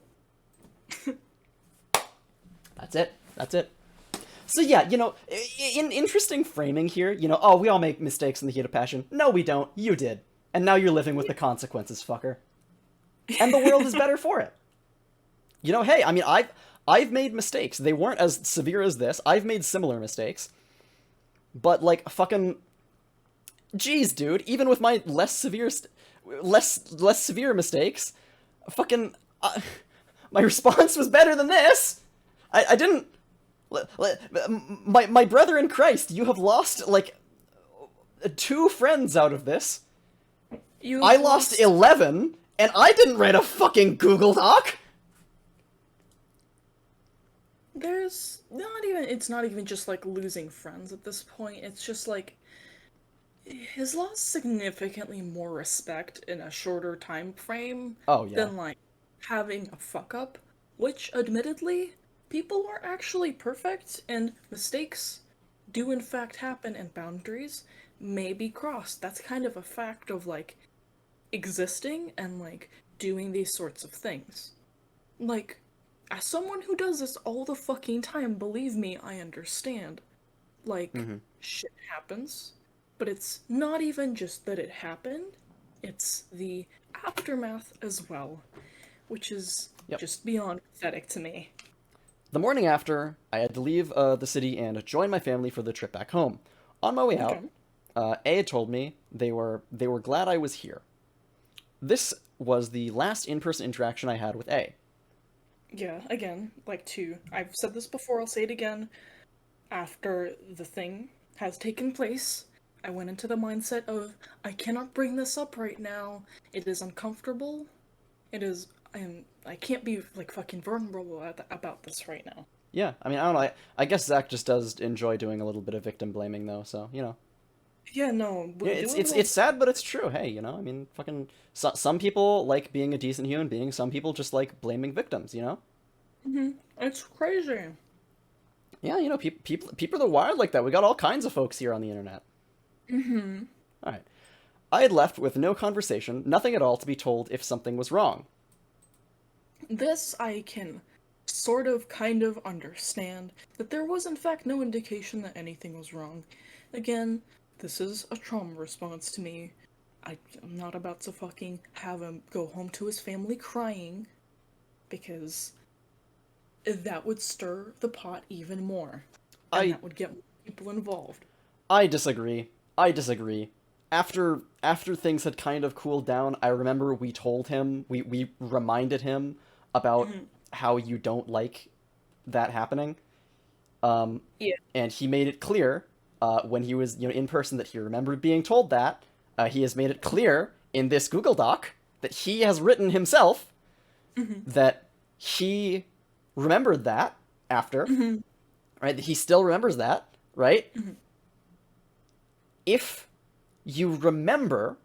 That's it. So yeah, you know, in interesting framing here, you know, oh, we all make mistakes in the heat of passion. No, we don't. You did. And now you're living with the consequences, fucker. And the world is better for it. You know, hey, I mean, I've made mistakes. They weren't as severe as this. I've made similar mistakes. But like fucking jeez, dude, even with my less severe mistakes, fucking my response was better than this. I didn't my brother in Christ, you have lost like 2 friends out of this. I lost 11 and I didn't write a fucking Google Doc. It's not even just like losing friends at this point. It's just like he's lost significantly more respect in a shorter time frame than like having a fuck up, which admittedly people are actually perfect and mistakes do in fact happen and boundaries may be crossed. That's kind of a fact of like existing and like doing these sorts of things. Like, as someone who does this all the fucking time, believe me, I understand. Like, shit happens. But it's not even just that it happened, it's the aftermath as well, which is just beyond pathetic to me. The morning after, I had to leave the city and join my family for the trip back home. On my way out, A had told me they were glad I was here. This was the last in-person interaction I had with A. Yeah, again, I've said this before, I'll say it again. After the thing has taken place, I went into the mindset of, I cannot bring this up right now. It is uncomfortable. I can't be, like, fucking vulnerable about this right now. Yeah, I mean, I don't know. I guess Zach just does enjoy doing a little bit of victim blaming, though, so, you know. Yeah, no. It's sad, but it's true. Hey, you know, I mean, fucking... some people like being a decent human being, some people just like blaming victims, you know? It's crazy. Yeah, you know, people are wild like that. We got all kinds of folks here on the internet. Alright. I had left with no conversation, nothing at all to be told if something was wrong. This I can sort of kind of understand, that there was in fact no indication that anything was wrong. Again, this is a trauma response to me. I'm not about to fucking have him go home to his family crying, because that would stir the pot even more. And that would get more people involved. I disagree. I disagree. After things had kind of cooled down, I remember we told him, we reminded him about how you don't like that happening. Yeah. And he made it clear when he was in person that he remembered being told that. He has made it clear in this Google Doc that he has written himself that he remembered that after, right? That he still remembers that, right? If you remember,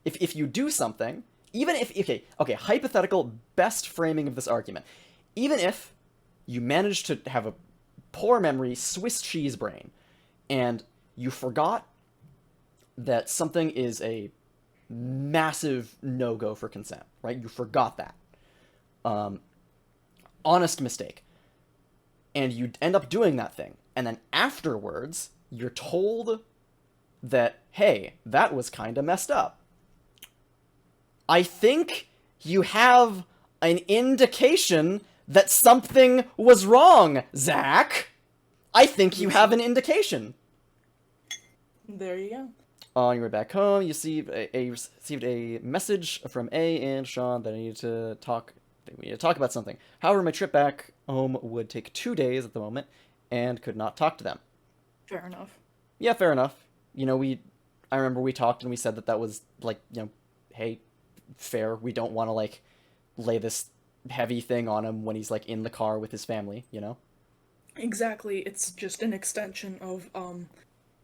if you do something, even if, okay, hypothetical best framing of this argument, even if you manage to have a poor memory, Swiss cheese brain, and you forgot that something is a massive no-go for consent, right? You forgot that. Honest mistake. And you end up doing that thing. And then afterwards, you're told that, hey, that was kind of messed up. I think you have an indication that something was wrong, Zach. I think you have an indication. There you go. On your way back home, you received a message from A and Seann that I needed to talk. We need to talk about something. However, my trip back home would take 2 days at the moment, and could not talk to them. Fair enough. Yeah, fair enough. I remember we talked and we said that was like, hey, fair. We don't want to like lay this heavy thing on him when he's like in the car with his family, Exactly. It's just an extension of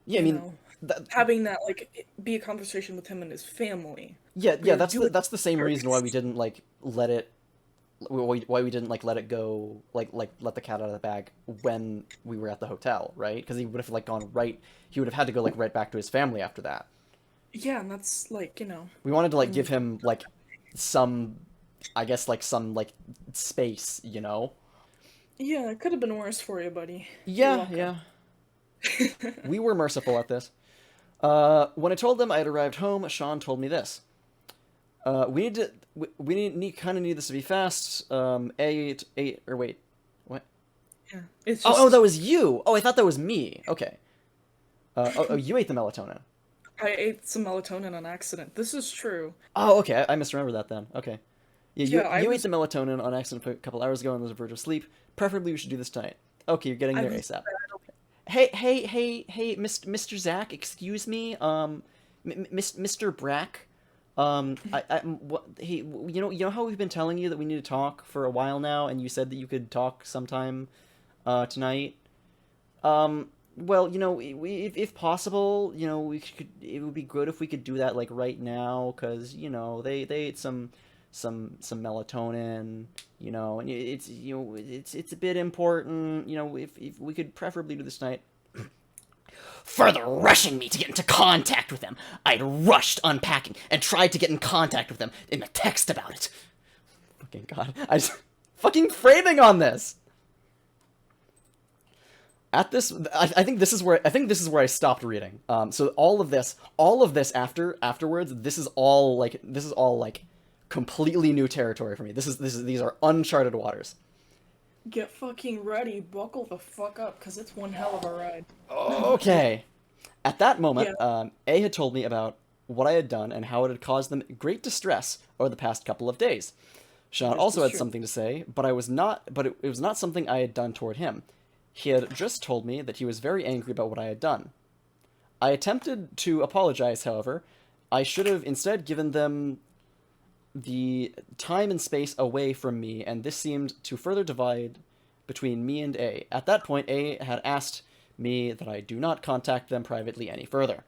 Yeah, I mean, having that like be a conversation with him and his family. yeah. That's the same reason why we didn't like let it. Why we didn't like let it go, like let the cat out of the bag when we were at the hotel, right? Because he would have like gone right. He would have had to go like right back to his family after that. Yeah, and that's like We wanted to like give him like some, I guess like some like space, Yeah, it could have been worse for you, buddy. Yeah. We were merciful at this. When I told them I had arrived home, Seann told me this. We kind of need this to be fast. Or wait, what? Yeah, it's just... Oh, that was you. Oh, I thought that was me. Okay. You ate the melatonin. I ate some melatonin on accident. This is true. Oh, okay. I misremember that then. Okay. Yeah, you I ate the melatonin on accident a couple hours ago and was on the verge of sleep. Preferably, we should do this tonight. Okay, you're getting there ASAP. Hey, Mr. Zach, excuse me, Mr. Brack. Hey, you know how we've been telling you that we need to talk for a while now, and you said that you could talk sometime, tonight. Well, if possible, it would be good if we could do that like right now, cause they ate some melatonin, and it's a bit important, if we could preferably do this tonight. Further rushing me to get into contact with them, I'd rushed unpacking and tried to get in contact with them in a text about it. Fucking God, I just fucking framing on this. At this, I think this is where I stopped reading. So all of this afterwards, this is all like completely new territory for me. These are uncharted waters. Get fucking ready, buckle the fuck up, because it's one hell of a ride. Okay. At that moment, A had told me about what I had done and how it had caused them great distress over the past couple of days. Seann also had something to say, but it was not something I had done toward him. He had just told me that he was very angry about what I had done. I attempted to apologize, however. I should have instead given them the time and space away from me, and this seemed to further divide between me and A. At that point, A had asked me that I do not contact them privately any further.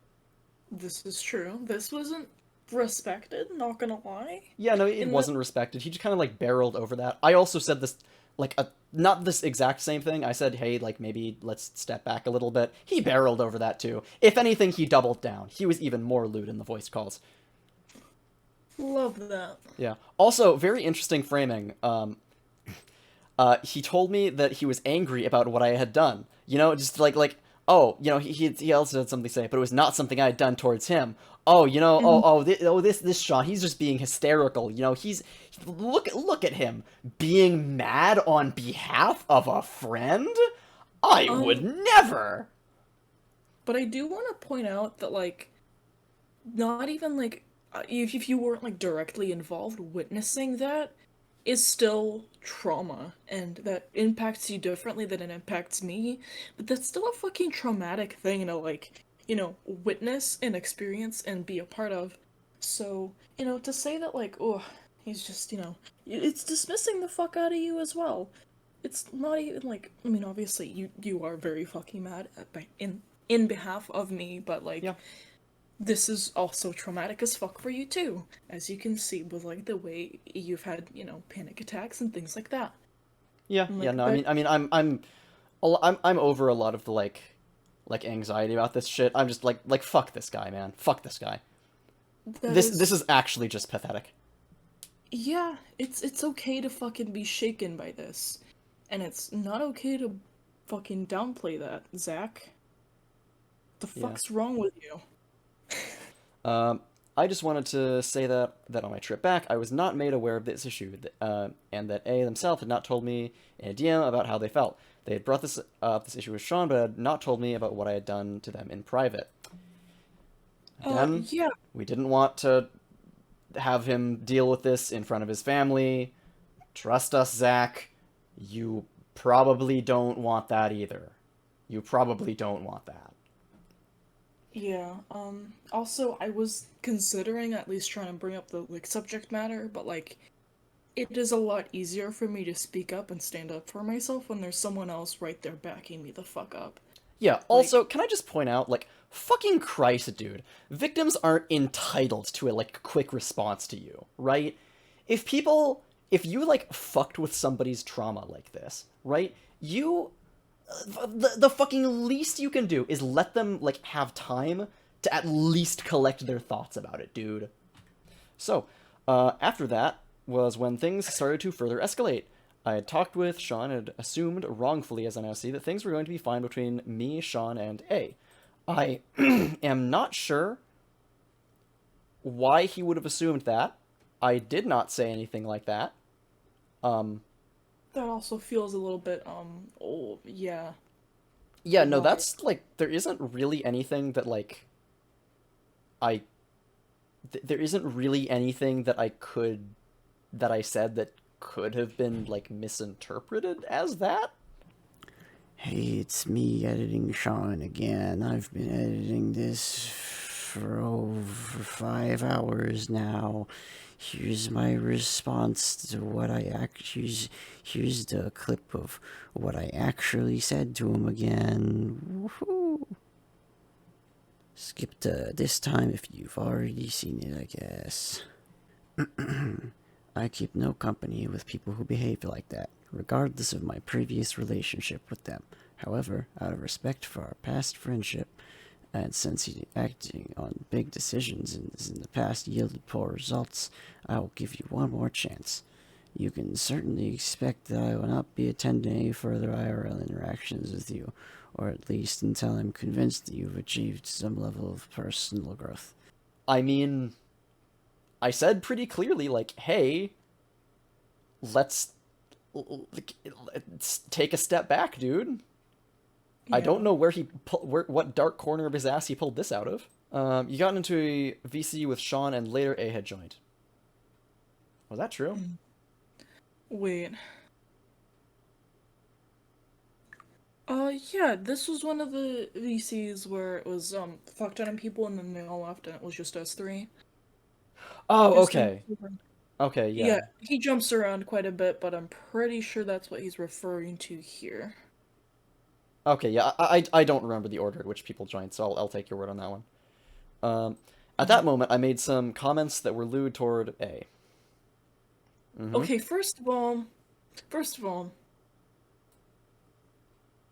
This is true. This wasn't respected, not gonna lie. Yeah, no, it wasn't respected. He just kind of like barreled over that. I also said this, like, not this exact same thing. I said, hey, like, maybe let's step back a little bit. He barreled over that too. If anything, he doubled down. He was even more lewd in the voice calls. Love that. Yeah. Also, very interesting framing. He told me that he was angry about what I had done. Just like, oh, he also had something to say, but it was not something I had done towards him. Oh, this Seann, he's just being hysterical. He's look at him being mad on behalf of a friend. I would never. But I do want to point out that, like, not even, like, if you weren't, like, directly involved, witnessing that is still trauma, and that impacts you differently than it impacts me, but that's still a fucking traumatic thing to, like, witness and experience and be a part of. So, to say that, like, oh, he's just, it's dismissing the fuck out of you as well. It's not even, like, I mean, obviously, you are very fucking mad in behalf of me, but, like, Yeah. this is also traumatic as fuck for you too, as you can see with, like, the way you've had, panic attacks and things like that. Yeah, And, yeah, like, no, I'm over a lot of the like anxiety about this shit. I'm just like fuck this guy, man. Fuck this guy. This is actually just pathetic. Yeah, it's okay to fucking be shaken by this. And it's not okay to fucking downplay that, Zach. The fuck's wrong with you? I just wanted to say that on my trip back, I was not made aware of this issue, and that A themselves had not told me in a DM about how they felt. They had brought this issue with Seann, but had not told me about what I had done to them in private. Again, Yeah. we didn't want to have him deal with this in front of his family. Trust us, Zach. You probably don't want that either. You probably don't want that. Yeah, also, I was considering at least trying to bring up the, like, subject matter, but, like, it is a lot easier for me to speak up and stand up for myself when there's someone else right there backing me the fuck up. Yeah, also, can I just point out, like, fucking Christ, dude. Victims aren't entitled to a, like, quick response to you, right? If you, like, fucked with somebody's trauma like this, right? The fucking least you can do is let them, like, have time to at least collect their thoughts about it, dude. So, after that was when things started to further escalate. I had talked with Seann and had assumed, wrongfully as I now see, that things were going to be fine between me, Seann, and A. I am not sure why he would have assumed that. I did not say anything like that. That also feels a little bit, old, yeah. Yeah, no, Why? that's, like, there isn't really anything that, like, there isn't really anything that I said that could have been, like, misinterpreted as that. Hey, it's me editing Seann again. I've been editing this for over 5 hours now. Here's my response to what here's the clip of what I actually said to him again. Woohoo! Skip to this time if you've already seen it, I guess. I keep no company with people who behave like that, regardless of my previous relationship with them. However, out of respect for our past friendship, and since he acting on big decisions in the past yielded poor results, I will give you one more chance. You can certainly expect that I will not be attending any further IRL interactions with you, or at least until I'm convinced that you've achieved some level of personal growth. I mean, I said pretty clearly, like, hey, let's take a step back, dude. I don't know what dark corner of his ass he pulled this out of. You got into a VC with Seann, and later A had joined. Was that true? Wait. Yeah, this was one of the VCs where it was, fuck ton of people and then they all left and it was just us three. Oh, okay. Okay, yeah. Yeah, he jumps around quite a bit, but I'm pretty sure that's what he's referring to here. Okay, yeah, I don't remember the order at which people joined, so I'll take your word on that one. At that moment, I made some comments that were lewd toward A. Okay, first of all,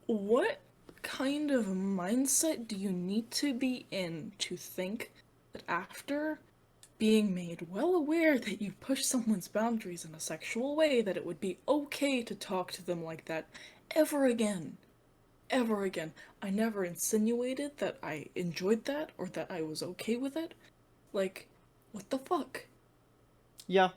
what kind of mindset do you need to be in to think that after being made well aware that you push someone's boundaries in a sexual way, that it would be okay to talk to them like that ever again? ever again. I never insinuated that I enjoyed that or that I was okay with it. Like, what the fuck? Yeah.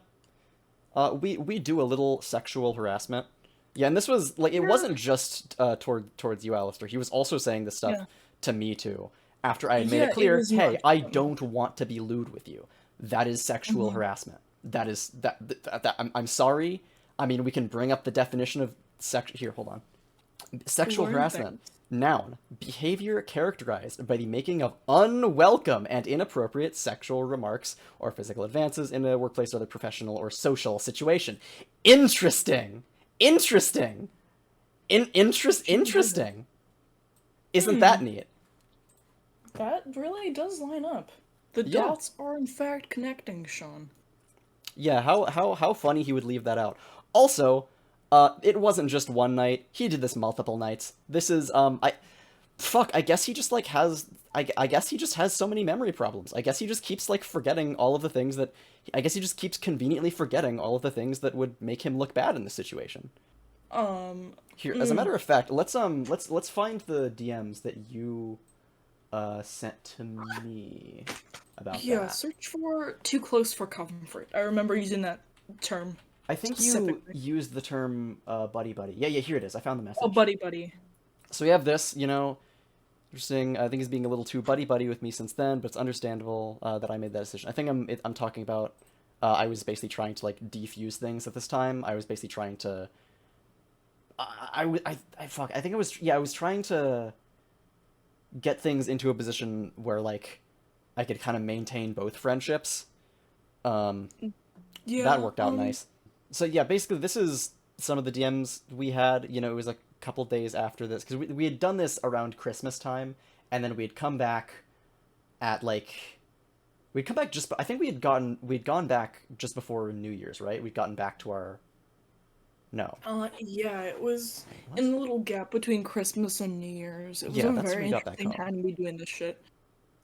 We do a little sexual harassment. Yeah, and this was like it Yeah. wasn't just towards you, Alistair. He was also saying this stuff Yeah. to me too. After I had made it Yeah, it clear, was hey, not I at all. don't want to be lewd with you. That is sexual Mhm. harassment. That is that I'm sorry. I mean, we can bring up the definition of sex here. Hold on. Sexual Learn harassment. things. Noun. Behavior characterized by the making of unwelcome and inappropriate sexual remarks or physical advances in a workplace or other professional or social situation. Interesting. Interesting. Interesting. Isn't Hmm. that neat? That really does line up. The Yeah. dots are in fact connecting, Sean. Yeah, how funny he would leave that out. Also, it wasn't just one night. He did this multiple nights. This is I guess he just like has I guess he just has so many memory problems. I guess he just keeps like forgetting all of the things that I guess he just keeps conveniently forgetting all of the things that would make him look bad in this situation. Um, Here, as a mm, matter of fact, let's find the DMs that you sent to me about yeah, that. search for too close for comfort. I remember using that term I think you specifically. used the term buddy buddy. Yeah, here it is. I found the Oh, message. buddy, buddy. So we have this, interesting. I think he's being a little too buddy buddy with me since then, but it's understandable that I made that decision. I think I'm talking about. I was basically trying to like defuse things at this time. I was basically trying to. Fuck. I think I was trying to get things into a position where like I could kind of maintain both friendships. Um, that Yeah, worked out nice. So yeah, basically this is some of the DMs we had. It was a couple days after this because we had done this around Christmas time, and then we'd come back at like we'd come back just. I think we'd gone back just before New Year's, right? We'd gotten back to our no. yeah, it was Wait, what? in the little gap between Christmas and New Year's. It was Yeah, a that's when very we got back interesting home. time to be doing this shit.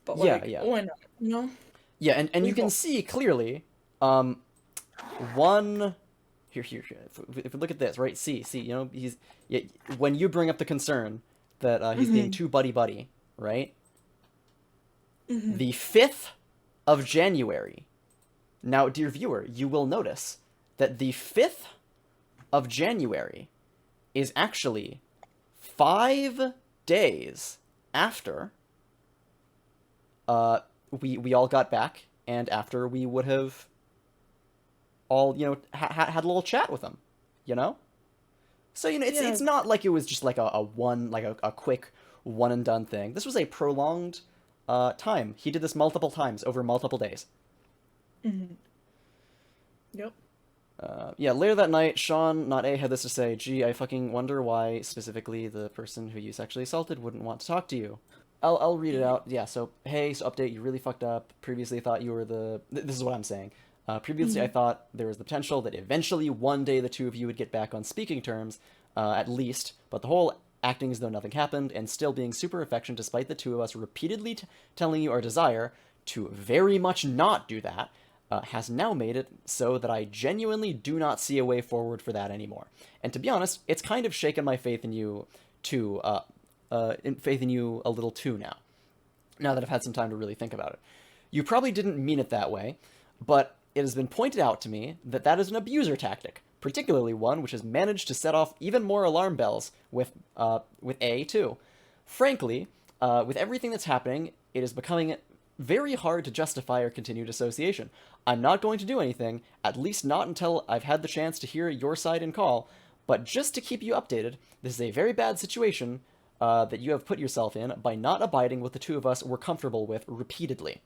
But Yeah, like, yeah, why not? You know? yeah, and you We've can all see clearly, um, one here. If we look at this, right? See, he's yeah, when you bring up the concern that he's being mm-hmm, too buddy buddy, right? mm-hmm. The 5th of January. Now, dear viewer, you will notice that the 5th of January is actually 5 days after we all got back and after we would have all had a little chat with him, you know. So Yeah, it's not like it was just like a one like a quick one and done thing. This was a prolonged time. He did this multiple times over multiple days. mm-hmm. Yep. Yeah, later that night, Seann, not A, had this to say, gee, I fucking wonder why specifically the person who you sexually assaulted wouldn't want to talk to you. I'll read it out. Yeah, so, hey, so update, you really fucked up. Previously, I thought you were this is what I'm saying. Previously, I Mm-hmm. thought there was the potential that eventually one day the two of you would get back on speaking terms, at least, but the whole acting as though nothing happened and still being super affectionate despite the two of us repeatedly telling you our desire to very much not do that has now made it so that I genuinely do not see a way forward for that anymore. And to be honest, it's kind of shaken my faith in you too, faith in you a little too now. Now that I've had some time to really think about it, you probably didn't mean it that way, but it has been pointed out to me that that is an abuser tactic, particularly one which has managed to set off even more alarm bells with A too. Frankly, with everything that's happening, it is becoming very hard to justify or continue dissociation. I'm not going to do anything, at least not until I've had the chance to hear your side and call, but just to keep you updated, this is a very bad situation that you have put yourself in by not abiding what the two of us were comfortable with repeatedly.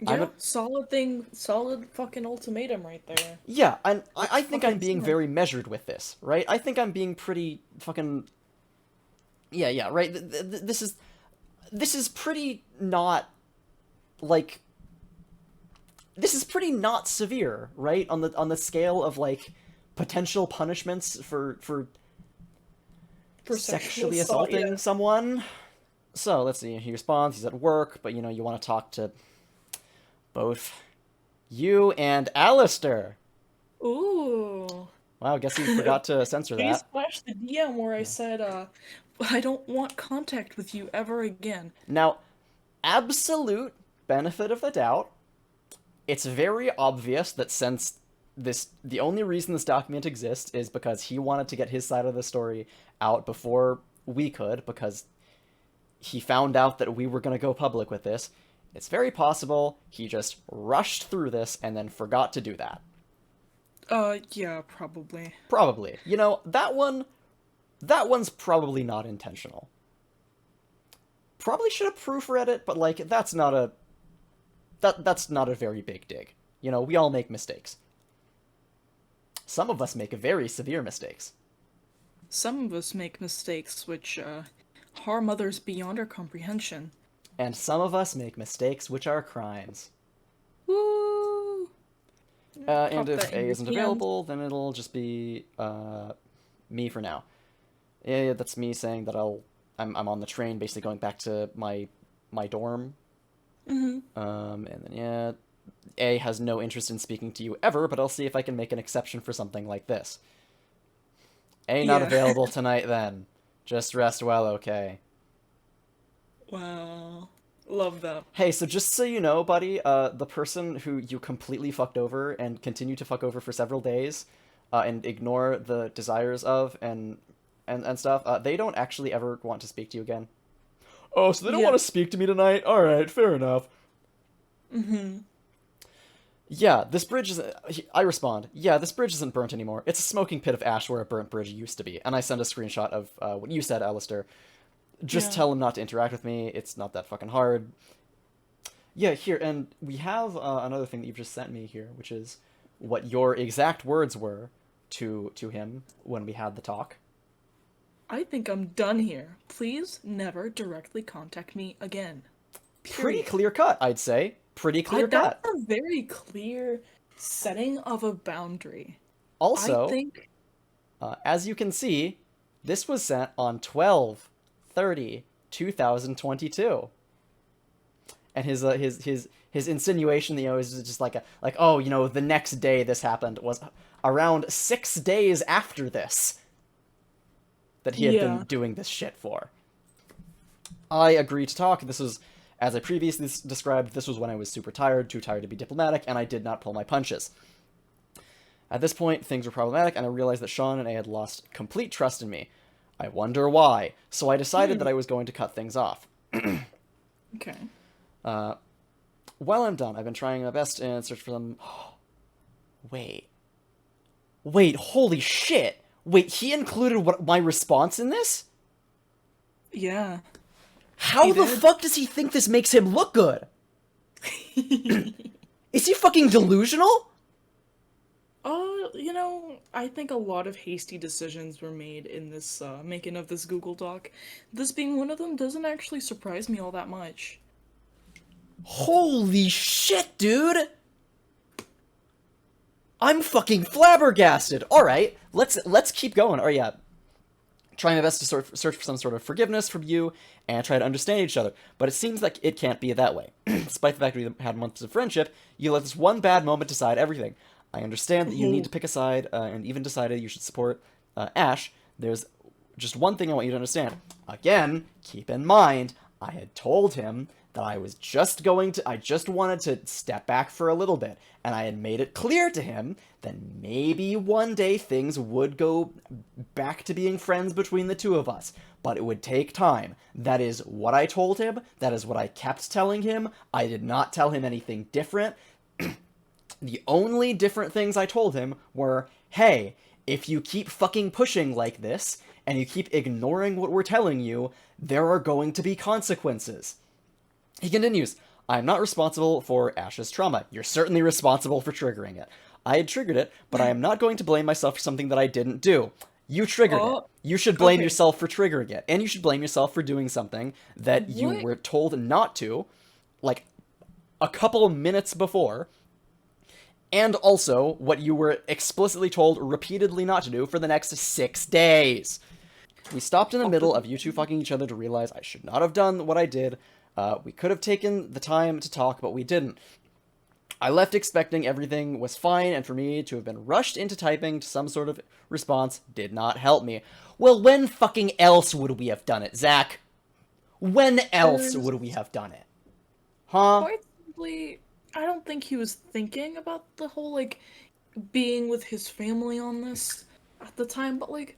I'm Yeah, a, solid thing, solid fucking ultimatum right there. yeah, and I That's think I'm fucking being smart. very measured with this, right? I think I'm being pretty fucking yeah, right. This is pretty not like this is pretty not severe, right? On the scale of like potential punishments for For sexual sexually assault, assaulting yeah. someone. So let's see. He responds. He's at work, but you want to talk to both you and Alistair. Ooh. Wow, I guess he forgot to censor Please that. flash the DM where I said, I don't want contact with you ever again. Now, absolute benefit of the doubt, it's very obvious that since the only reason this document exists is because he wanted to get his side of the story out before we could, because he found out that we were going to go public with this. It's very possible he just rushed through this and then forgot to do that. Yeah, probably. Probably. You know, that one's probably not intentional. Probably should have proofread it, but like that's not a very big dig. You know, we all make mistakes. Some of us make very severe mistakes. Some of us make mistakes which, harm others beyond our comprehension. And some of us make mistakes which are crimes. Woo! And Pop if that in A your isn't hand. available, then it'll just be me for now. Yeah, that's me saying that I'm on the train, basically going back to my dorm. Mm-hmm. And then yeah, A has no interest in speaking to you ever, but I'll see if I can make an exception for something like this. A not Yeah. available tonight then. Just rest well, okay. Wow. Love that. Hey, so just so you know, buddy, the person who you completely fucked over and continue to fuck over for several days, and ignore the desires of and stuff, they don't actually ever want to speak to you again. Oh, so they don't Yeah. want to speak to me tonight? Alright, fair enough. Mm-hmm. Yeah, this bridge is... I respond, yeah, this bridge isn't burnt anymore. It's a smoking pit of ash where a burnt bridge used to be. And I send a screenshot of what you said, Alistair. Just Yeah. tell him not to interact with me. It's not that fucking hard. Yeah, here, and we have another thing that you've just sent me here, which is what your exact words were to him when we had the talk. I think I'm done here. Please never directly contact me again. Pretty Period. clear cut, I'd say. Pretty clear cut. That's a very clear setting of a boundary. Also, I think as you can see, this was sent on 12/30/2022. And his insinuation, you know, is just like oh, you know, the next day this happened was around 6 days after this that he had been doing this shit for. I agree to talk. This was, as I previously described, this was when I was super tired, too tired to be diplomatic, and I did not pull my punches. At this point, things were problematic, and I realized that Seann and A had lost complete trust in me. I wonder why. So I decided that I was going to cut things off. okay. While I'm done, I've been trying my best and search for them. Wait, holy shit! Wait, he included my response in this? Yeah. How He the did. fuck does he think this makes him look good? Is he fucking delusional? You know, I think a lot of hasty decisions were made in this, making of this Google Doc. This being one of them doesn't actually surprise me all that much. Holy shit, dude! I'm fucking flabbergasted. All right, let's keep going. Oh yeah, trying my best to search for some sort of forgiveness from you and try to understand each other. But it seems like it can't be that way. Despite the fact that we had months of friendship, you let this one bad moment decide everything. I understand that you need to pick a side, and even decided you should support Ash. There's just one thing I want you to understand. Again, keep in mind, I had told him that I just wanted to step back for a little bit, and I had made it clear to him that maybe one day things would go back to being friends between the two of us, but it would take time. That is what I told him, that is what I kept telling him. I did not tell him anything different. The only different things I told him were, hey, if you keep fucking pushing like this, and you keep ignoring what we're telling you, there are going to be consequences. He continues, I'm not responsible for Ash's trauma. You're certainly responsible for triggering it. I had triggered it, but I am not going to blame myself for something that I didn't do. You triggered it. You should blame yourself for triggering it. And you should blame yourself for doing something that you were told not to, like, a couple minutes before, and also what you were explicitly told repeatedly not to do for the next 6 days. We stopped in the middle of you two fucking each other to realize I should not have done what I did. We could have taken the time to talk, but we didn't. I left expecting everything was fine, and for me to have been rushed into typing to some sort of response did not help me. Well, when fucking else would we have done it, Zach? When else would we have done it? Huh? Quite simply, I don't think he was thinking about the whole, like, being with his family on this at the time, but, like,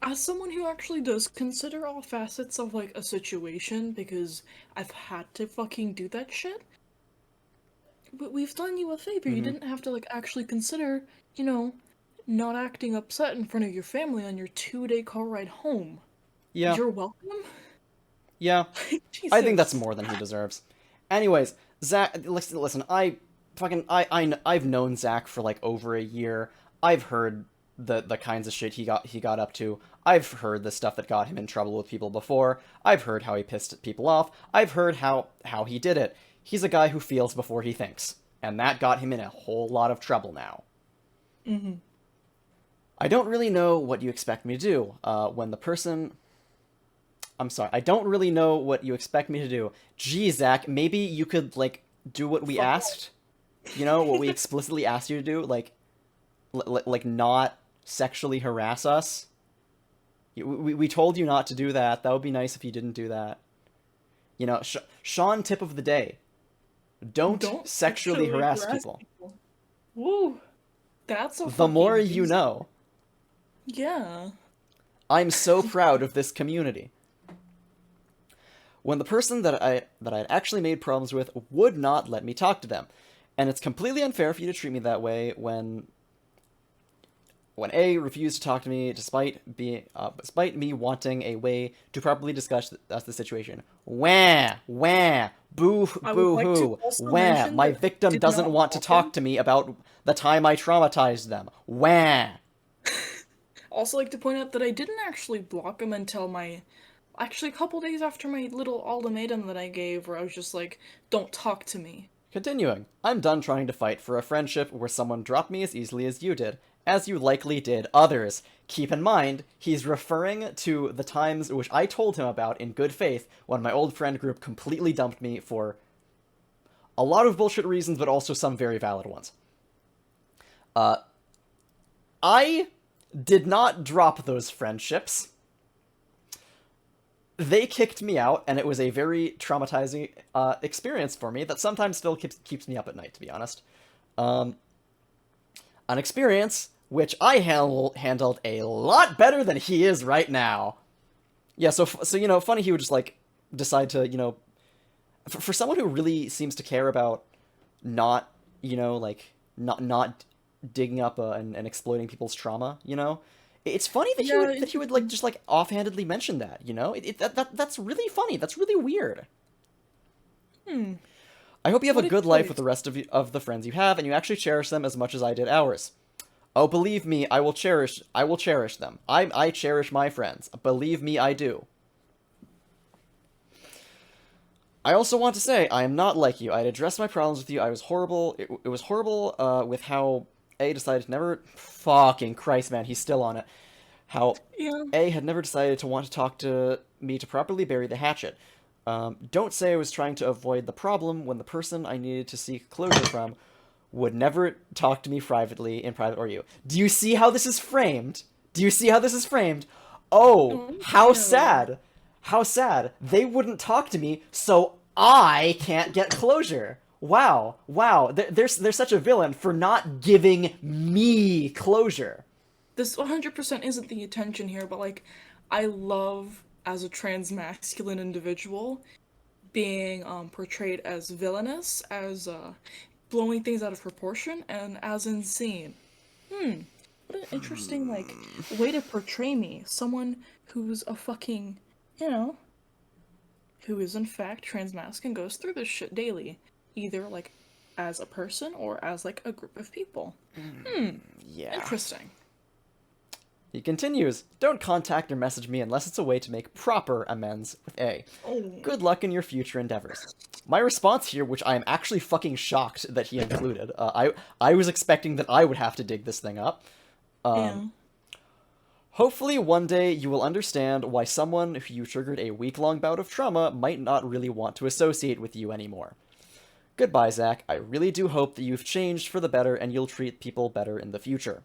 as someone who actually does consider all facets of, like, a situation, because I've had to fucking do that shit, but we've done you a favor. You didn't have to, like, actually consider, you know, not acting upset in front of your family on your 2-day car ride home. Yeah. You're welcome? Yeah. Jesus. I think that's more than he deserves. Anyways, Zach, listen, I've known Zach for like over a year. I've heard the kinds of shit he got up to. I've heard the stuff that got him in trouble with people before. I've heard how he pissed people off. I've heard how he did it. He's a guy who feels before he thinks, and that got him in a whole lot of trouble now. Mm-hmm. I don't really know what you expect me to do when the person... I'm sorry, I don't really know what you expect me to do. Gee, Zach, maybe you could, like, do what we asked? You know, what we explicitly asked you to do? Like, like not sexually harass us? We told you not to do that. That would be nice if you didn't do that. You know, Seann tip of the day. Don't sexually harass people. Woo. That's a The more fucking you know. Yeah. I'm so proud of this community. When the person that I'd actually made problems with would not let me talk to them. And it's completely unfair for you to treat me that way when A refused to talk to me despite me wanting a way to properly discuss the situation. Wah, boo hoo, wah, my victim doesn't want to talk to me about the time I traumatized them. Wah. Also like to point out that I didn't actually block him until actually a couple days after my little ultimatum that I gave, where I was just like, don't talk to me. Continuing, I'm done trying to fight for a friendship where someone dropped me as easily as you did, as you likely did others. Keep in mind, he's referring to the times which I told him about in good faith when my old friend group completely dumped me for a lot of bullshit reasons, but also some very valid ones. I did not drop those friendships. They kicked me out, and it was a very traumatizing experience for me that sometimes still keeps me up at night, to be honest. An experience which I handled a lot better than he is right now. Yeah, so you know, funny he would just, like, decide to, you know... For someone who really seems to care about not, you know, like, not digging up and exploiting people's trauma, you know? It's funny that he would like just like offhandedly mention that, you know? That's really funny. That's really weird. I hope you have a good life with the rest of the friends you have, and you actually cherish them as much as I did ours. Oh, believe me, I will cherish them. I cherish my friends. Believe me, I do. I also want to say, I am not like you. I'd addressed my problems with you. I was horrible. It was horrible with how A decided to never... Fucking Christ, man, he's still on it. How A had never decided to want to talk to me to properly bury the hatchet. Don't say I was trying to avoid the problem when the person I needed to seek closure from would never talk to me privately, in private or you. Do you see how this is framed? Do you see how this is framed? Oh, how sad. How sad. They wouldn't talk to me, so I can't get closure. Wow. They're such a villain for not giving me closure. This 100% isn't the intention here, but, like, I love, as a trans-masculine individual, being portrayed as villainous, as blowing things out of proportion, and as insane. What an interesting, like, way to portray me. Someone who's a fucking, you know, who is in fact trans-masc and goes through this shit daily. Either, like, as a person or as, like, a group of people. Yeah. Interesting. He continues, don't contact or message me unless it's a way to make proper amends with A. Good luck in your future endeavors. My response here, which I am actually fucking shocked that he included, I was expecting that I would have to dig this thing up. Hopefully one day you will understand why someone who you triggered a week-long bout of trauma might not really want to associate with you anymore. Goodbye, Zach. I really do hope that you've changed for the better and you'll treat people better in the future.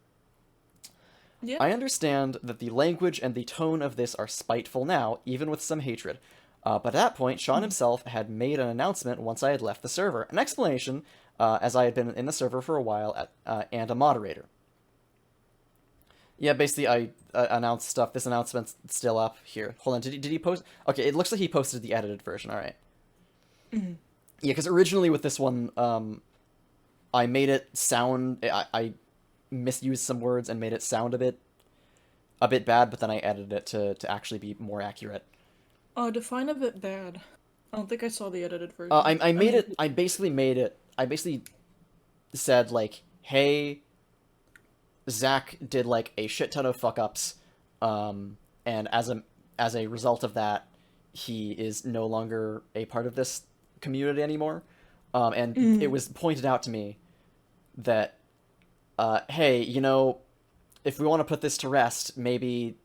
Yeah. I understand that the language and the tone of this are spiteful now, even with some hatred. But at that point, Seann himself had made an announcement once I had left the server. An explanation, as I had been in the server for a while, and a moderator. Yeah, basically, I announced stuff. This announcement's still up here. Hold on, did he post? Okay, it looks like he posted the edited version. All right. Mm-hmm. Yeah, because originally with this one, I made it sound. I misused some words and made it sound a bit bad, but then I edited it to actually be more accurate. Define a bit bad. I don't think I saw the edited version. I made it. I basically made it. I basically said like, "Hey, Zach did like a shit ton of fuck ups, and as a result of that, he is no longer a part of this community anymore." And it was pointed out to me that, hey, you know, if we want to put this to rest, maybe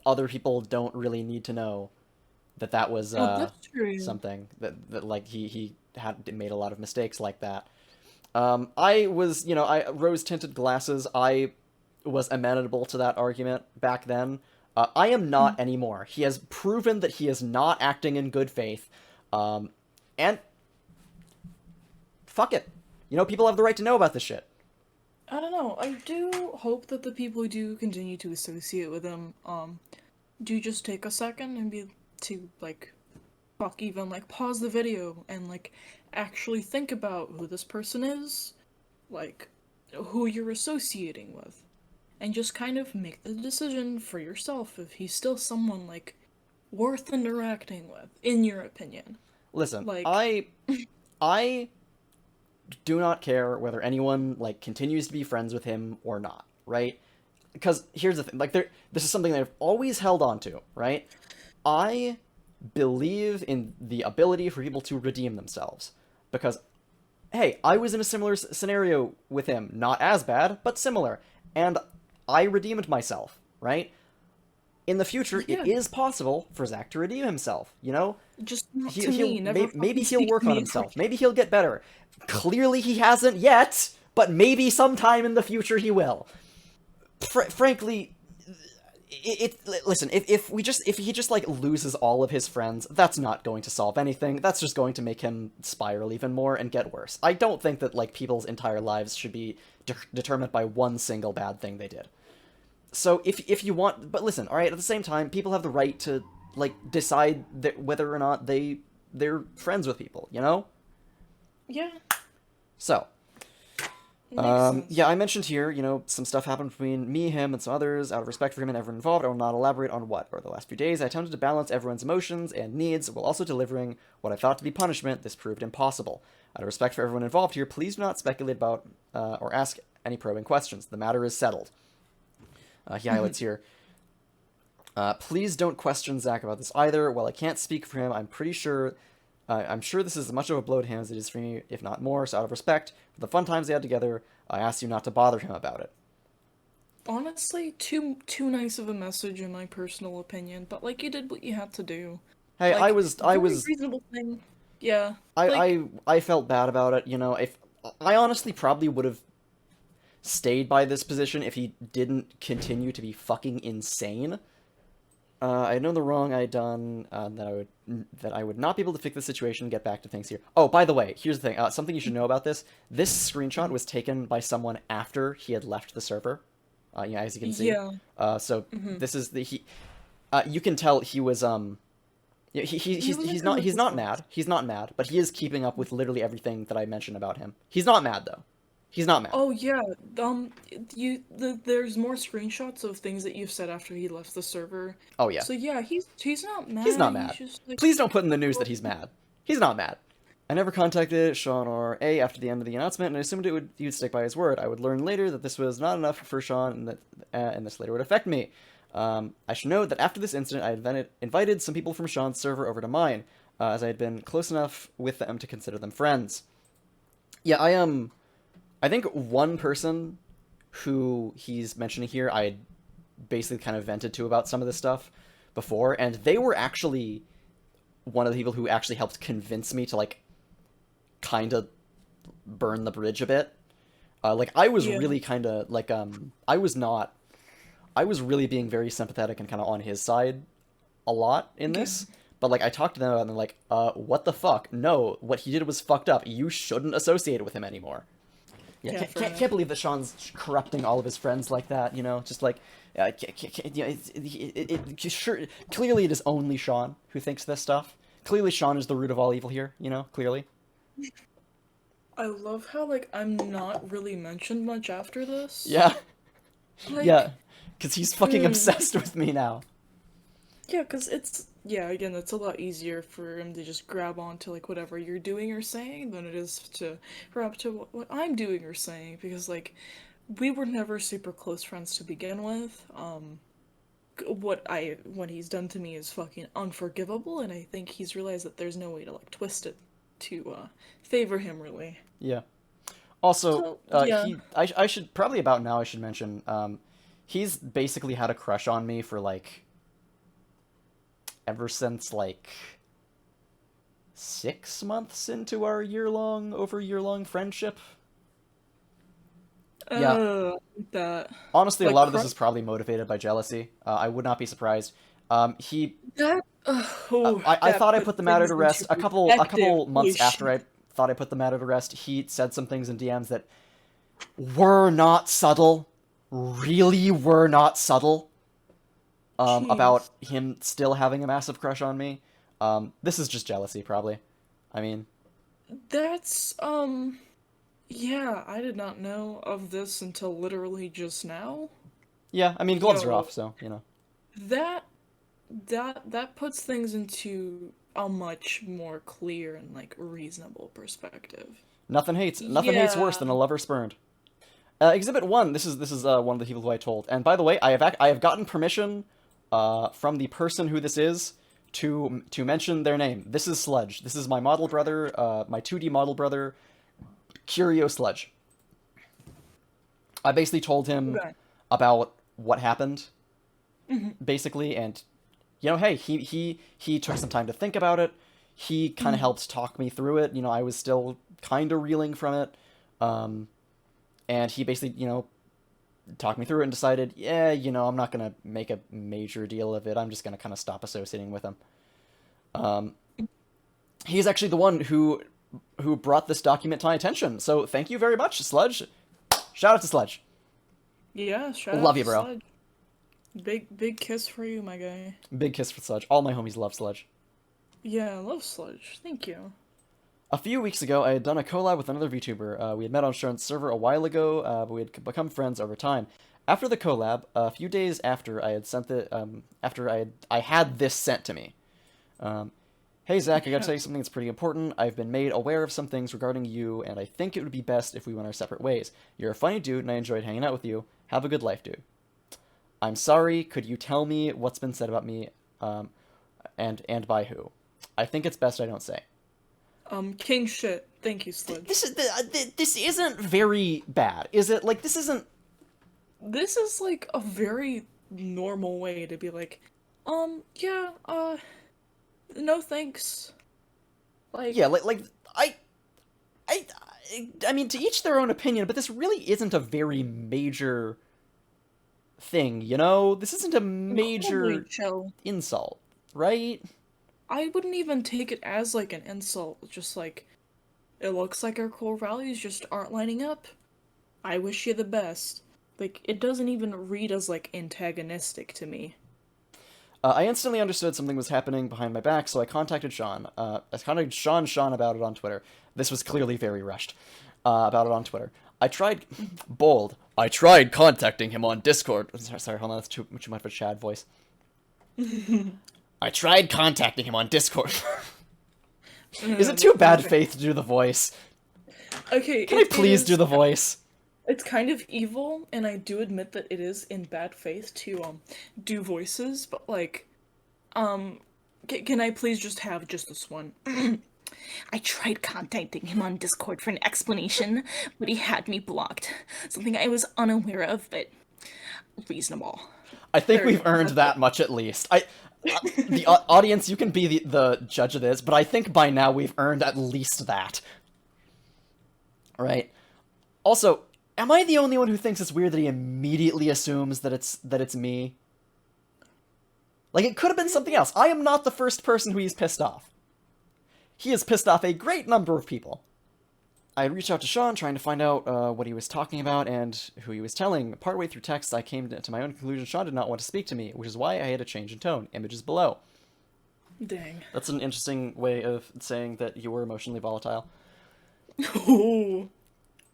other people don't really need to know that was that's true. something that like he had made a lot of mistakes like that. I was, you know, I rose-tinted glasses. I was amenable to that argument back then. I am not anymore. He has proven that he is not acting in good faith. And fuck it. You know, people have the right to know about this shit. I don't know. I do hope that the people who do continue to associate with him, do just take a second and pause the video and, like, actually think about who this person is, like, who you're associating with, and just kind of make the decision for yourself if he's still someone, like, worth interacting with, in your opinion. Listen, Like- I do not care whether anyone, like, continues to be friends with him or not, right? Because here's the thing, like, this is something that I've always held on to, right? I believe in the ability for people to redeem themselves. Because, hey, I was in a similar scenario with him. Not as bad, but similar. And I redeemed myself, right? In the future, Yeah. it is possible for Zach to redeem himself, you know? Just not to me. Never Maybe fucking he'll speak work to on me. himself. Maybe he'll get better. Clearly he hasn't yet, but maybe sometime in the future he will. Frankly, listen, if he just like loses all of his friends, that's not going to solve anything. That's just going to make him spiral even more and get worse. I don't think that like people's entire lives should be determined by one single bad thing they did. So if you want, but listen, all right, at the same time, people have the right to like decide that whether or not they're friends with people, you know? Yeah. So, Makes sense. yeah, I mentioned here, you know, some stuff happened between me, him, and some others. Out of respect for him and everyone involved, I will not elaborate on what. Over the last few days, I attempted to balance everyone's emotions and needs while also delivering what I thought to be punishment. This proved impossible. Out of respect for everyone involved here, please do not speculate about or ask any probing questions. The matter is settled. He highlights here. Please don't question Zach about this either. While I can't speak for him, I'm sure this is as much of a blow to him as it is for me, if not more. So out of respect for the fun times they had together, I ask you not to bother him about it. Honestly, too nice of a message in my personal opinion, but like you did what you had to do. Hey, Like, I was very reasonable thing. Yeah. I felt bad about it, you know. If I honestly probably would have stayed by this position if he didn't continue to be fucking insane. I had known the wrong I had done, that I would not be able to fix the situation and get back to things here. Oh, by the way, here's the thing. Something you should know about this. This screenshot was taken by someone after he had left the server. Yeah, as you can see. Yeah. So this is you can tell he was he's not mad. He's not mad, but he is keeping up with literally everything that I mentioned about him. He's not mad though. He's not mad. Oh yeah, there's more screenshots of things that you've said after he left the server. Oh yeah. So yeah, he's not mad. He's not mad. Just, like, Please don't put in the news that he's mad. He's not mad. I never contacted Seann or A after the end of the announcement, and I assumed he would stick by his word. I would learn later that this was not enough for Seann, and that and this later would affect me. I should note that after this incident, I had invited some people from Seann's server over to mine, as I had been close enough with them to consider them friends. Yeah, I think one person who he's mentioning here, I had basically kind of vented to about some of this stuff before, and they were actually one of the people who actually helped convince me to, like, kind of burn the bridge a bit. Like, I was Yeah. really kind of, like, I was really being very sympathetic and kind of on his side a lot in this. But, like, I talked to them about it, and they're like, what the fuck? No, what he did was fucked up. You shouldn't associate with him anymore. Yeah, Yeah, fair can't believe that Sean's corrupting all of his friends like that, you know? Just, like, you know, sure, clearly it is only Sean who thinks this stuff. Clearly Sean is the root of all evil here, you know? Clearly. I love how, like, I'm not really mentioned much after this. Yeah. Like, Yeah. Because he's fucking obsessed with me now. Yeah, because again, it's a lot easier for him to just grab onto, like, whatever you're doing or saying than it is to grab to what I'm doing or saying, because, like, we were never super close friends to begin with. What he's done to me is fucking unforgivable, and I think he's realized that there's no way to, like, twist it to, favor him, really. Yeah. Also, So, yeah. I should, probably about now I should mention, he's basically had a crush on me for, like, ever since, like, 6 months into our over year-long friendship. Yeah. That. Honestly, a Like, lot of this is probably motivated by jealousy. I would not be surprised. That. I thought I put the matter to rest a couple months after I thought I put the matter to rest. He said some things in DMs that were not subtle, really were not subtle, about him still having a massive crush on me. This is just jealousy, probably. I mean, That's, yeah, I did not know of this until literally just now. yeah, I mean, gloves are Yo. off, so, you know. That puts things into a much more clear and, like, reasonable perspective. Nothing hates worse than a lover spurned. Exhibit 1, this is one of the people who I told. And by the way, I have gotten permission from the person who this is to mention their name. This is Sludge. This is my model brother, my 2D model brother, Curio Sludge. I basically told him about what happened, basically, and, you know, hey, he took some time to think about it. He kind of helped talk me through it. You know, I was still kind of reeling from it. And he basically, you know, talked me through it and decided, yeah, you know, I'm not going to make a major deal of it. I'm just going to kind of stop associating with him. He's actually the one who brought this document to my attention. So thank you very much, Sludge. Shout out to Sludge. Yeah, shout out Love to you, bro. Sludge. Big kiss for you, my guy. Big kiss for Sludge. All my homies love Sludge. Yeah, I love Sludge. Thank you. A few weeks ago, I had done a collab with another VTuber. We had met on Seann's server a while ago, but we had become friends over time. After the collab, a few days after I had sent I had this sent to me. Hey Zach, I gotta tell you something that's pretty important. I've been made aware of some things regarding you, and I think it would be best if we went our separate ways. You're a funny dude, and I enjoyed hanging out with you. Have a good life, dude. I'm sorry, could you tell me what's been said about me, and by who? I think it's best I don't say. King shit. Thank you, Sludge. This isn't very bad, is it? Like, this isn't... This is, like, a very normal way to be like, yeah, no thanks. Like... Yeah, I mean, to each their own opinion, but this really isn't a very major thing, you know? This isn't a major chill. insult, right? I wouldn't even take it as, like, an insult. Just, like, it looks like our core values just aren't lining up. I wish you the best. Like, it doesn't even read as, like, antagonistic to me. I instantly understood something was happening behind my back, so I contacted Seann. I contacted Seann about it on Twitter. This was clearly very rushed. About it on Twitter. I tried contacting him on Discord. Sorry, hold on, that's too much of a Chad voice. I tried contacting him on Discord. Is it too bad faith to do the voice? Okay, Can I please do the voice? It's kind of evil, and I do admit that it is in bad faith to, do voices, but, like, can I please just have just this one? I tried contacting him on Discord for an explanation, but he had me blocked. Something I was unaware of, but reasonable. I think we've earned that much at least. The audience, you can be the judge of this, but I think by now we've earned at least that. Right? Also, am I the only one who thinks it's weird that he immediately assumes that it's me? Like, it could have been something else. I am not the first person who he's pissed off. He has pissed off a great number of people. I reached out to Seann trying to find out what he was talking about and who he was telling. Partway through text, I came to my own conclusion. Seann did not want to speak to me, which is why I had a change in tone. Images below. Dang. That's an interesting way of saying that you were emotionally volatile. Ooh.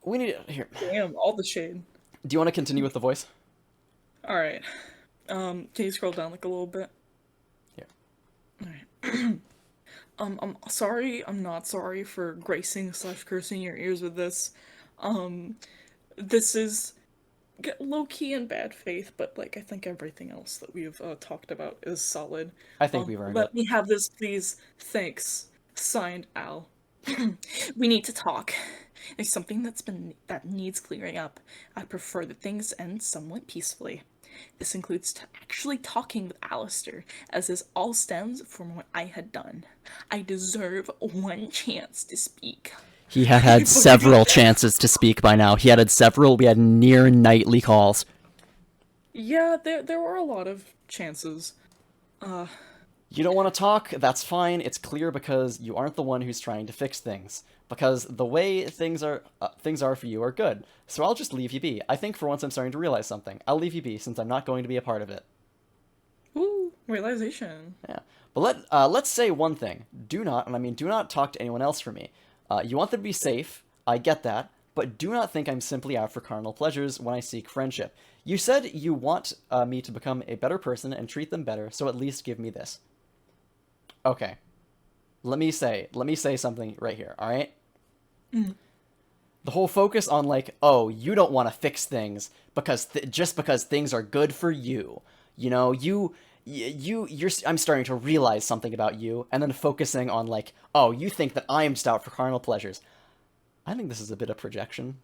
We need... Here. Damn, all the shade. Do you want to continue with the voice? Alright. Can you scroll down like a little bit? Here. Alright. I'm sorry, I'm not sorry for gracing / cursing your ears with this. This is low-key in bad faith, but, like, I think everything else that we've talked about is solid. I think we've earned it. Let me have this, please. Thanks. Signed, Al. We need to talk. There's something that needs clearing up. I prefer that things end somewhat peacefully. This includes actually talking with Alistair, as this all stems from what I had done. I deserve one chance to speak. He had had several chances to speak by now. We had near nightly calls. Yeah, there were a lot of chances. You don't want to talk? That's fine. It's clear because you aren't the one who's trying to fix things. Because the way things are for you are good. So I'll just leave you be. I think for once I'm starting to realize something. I'll leave you be since I'm not going to be a part of it. Ooh, realization. Yeah. But let's say one thing. Do not talk to anyone else for me. You want them to be safe. I get that. But do not think I'm simply out for carnal pleasures when I seek friendship. You said you want me to become a better person and treat them better, so at least give me this. Okay. Let me say something right here, alright? The whole focus on, like, oh, you don't want to fix things just because things are good for you. You know, I'm starting to realize something about you, and then focusing on, like, oh, you think that I am just out for carnal pleasures. I think this is a bit of projection.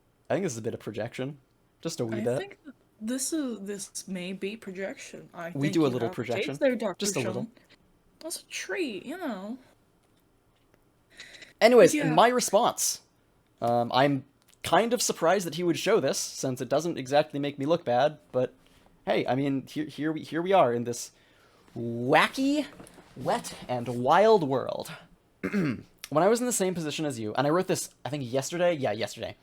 Just a wee bit. I think this may be projection. We do a little projection. There, Dr. Just a Seann. little. That's a treat, you know. Anyways, Yeah. my response. I'm kind of surprised that he would show this, since it doesn't exactly make me look bad, but hey, I mean, here we are in this wacky, wet, and wild world. When I was in the same position as you, and I wrote this, I think yesterday? Yeah, yesterday.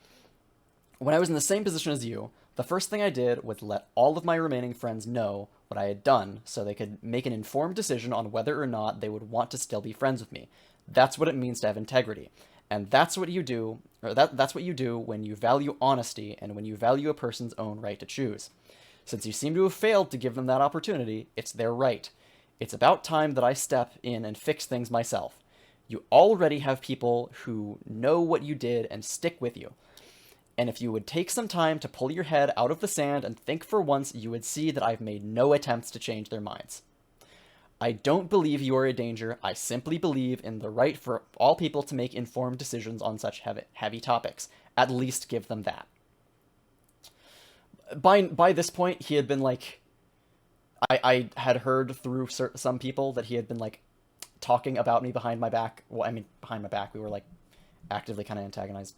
When I was in the same position as you, the first thing I did was let all of my remaining friends know what I had done, so they could make an informed decision on whether or not they would want to still be friends with me. That's what it means to have integrity. And that's what you do, that's what you do when you value honesty and when you value a person's own right to choose. Since you seem to have failed to give them that opportunity, it's their right. It's about time that I step in and fix things myself. You already have people who know what you did and stick with you. And if you would take some time to pull your head out of the sand and think for once, you would see that I've made no attempts to change their minds. I don't believe you are a danger. I simply believe in the right for all people to make informed decisions on such heavy topics. At least give them that. By this point, he had been like... I had heard through some people that he had been like talking about me behind my back. Well, I mean, behind my back, we were like actively kind of antagonized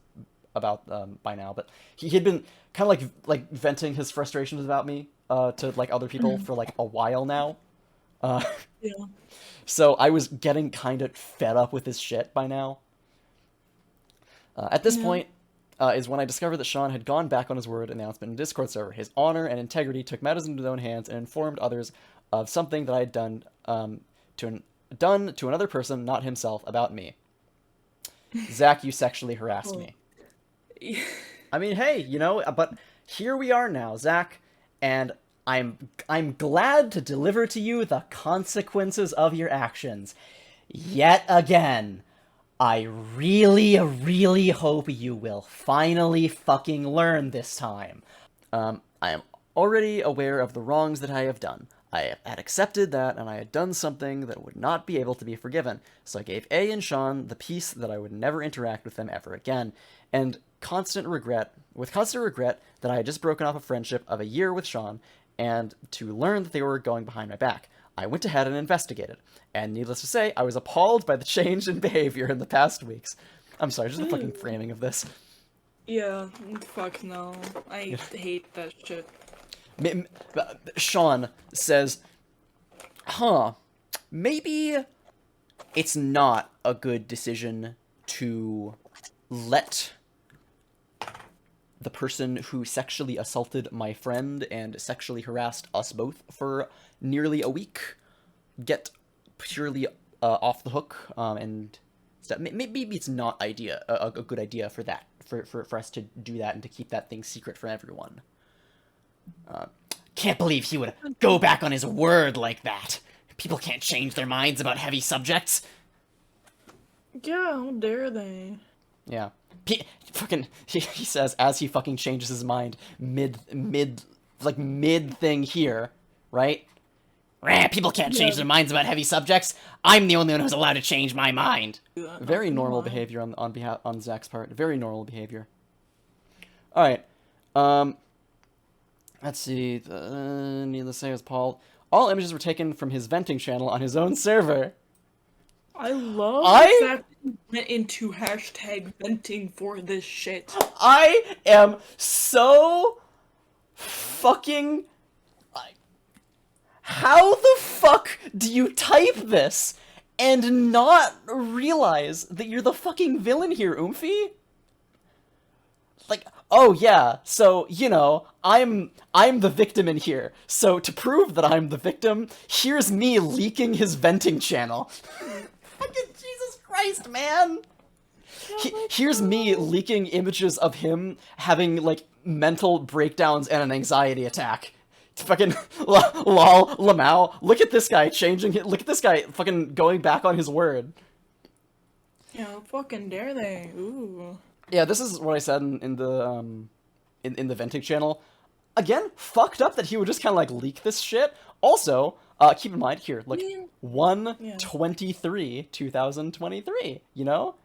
about by now, but he had been kind of like venting his frustrations about me to like other people for like a while now. Yeah. So I was getting kind of fed up with his shit by now. At this point is when I discovered that Seann had gone back on his word announcement in Discord server. His honor and integrity took matters into his own hands and informed others of something that I had done to another person, not himself, about me. Zach, you sexually harassed me. I mean, hey, you know, but here we are now, Zach, and I'm glad to deliver to you the consequences of your actions. Yet again, I really, really hope you will finally fucking learn this time. I am already aware of the wrongs that I have done. I had accepted that, and I had done something that would not be able to be forgiven, so I gave A and Seann the peace that I would never interact with them ever again, and constant regret that I had just broken off a friendship of a year with Seann, and to learn that they were going behind my back. I went ahead and investigated, and needless to say, I was appalled by the change in behavior in the past weeks. I'm sorry, just the fucking framing of this. Yeah, fuck no. I hate that shit. Seann says, huh, maybe it's not a good decision to let the person who sexually assaulted my friend and sexually harassed us both for nearly a week get purely off the hook, and stuff. Maybe it's not a good idea for that, for us to do that and to keep that thing secret from everyone. Can't believe he would go back on his word like that. People can't change their minds about heavy subjects. Yeah, how dare they? Yeah. He says as he fucking changes his mind mid thing here, right? People can't change their minds about heavy subjects. I'm the only one who's allowed to change my mind. Very normal behavior on Zach's part. Very normal behavior. All right. Let's see. Needless to say, it was Paul. All images were taken from his venting channel on his own server. I love that he went into hashtag venting for this shit. I am so fucking... How the fuck do you type this and not realize that you're the fucking villain here, Oomphy? Like, oh yeah, so, you know, I'm the victim in here. So to prove that I'm the victim, here's me leaking his venting channel. Fucking Jesus Christ, man! Here's me leaking images of him having, like, mental breakdowns and an anxiety attack. Fucking lol, Lamau. Look at this guy changing. Look at this guy fucking going back on his word. Yeah, how fucking dare they? Ooh. Yeah, this is what I said in the in the venting channel. Again, fucked up that he would just kind of like leak this shit. Also, keep in mind here, look, 1/23, 2023. You know,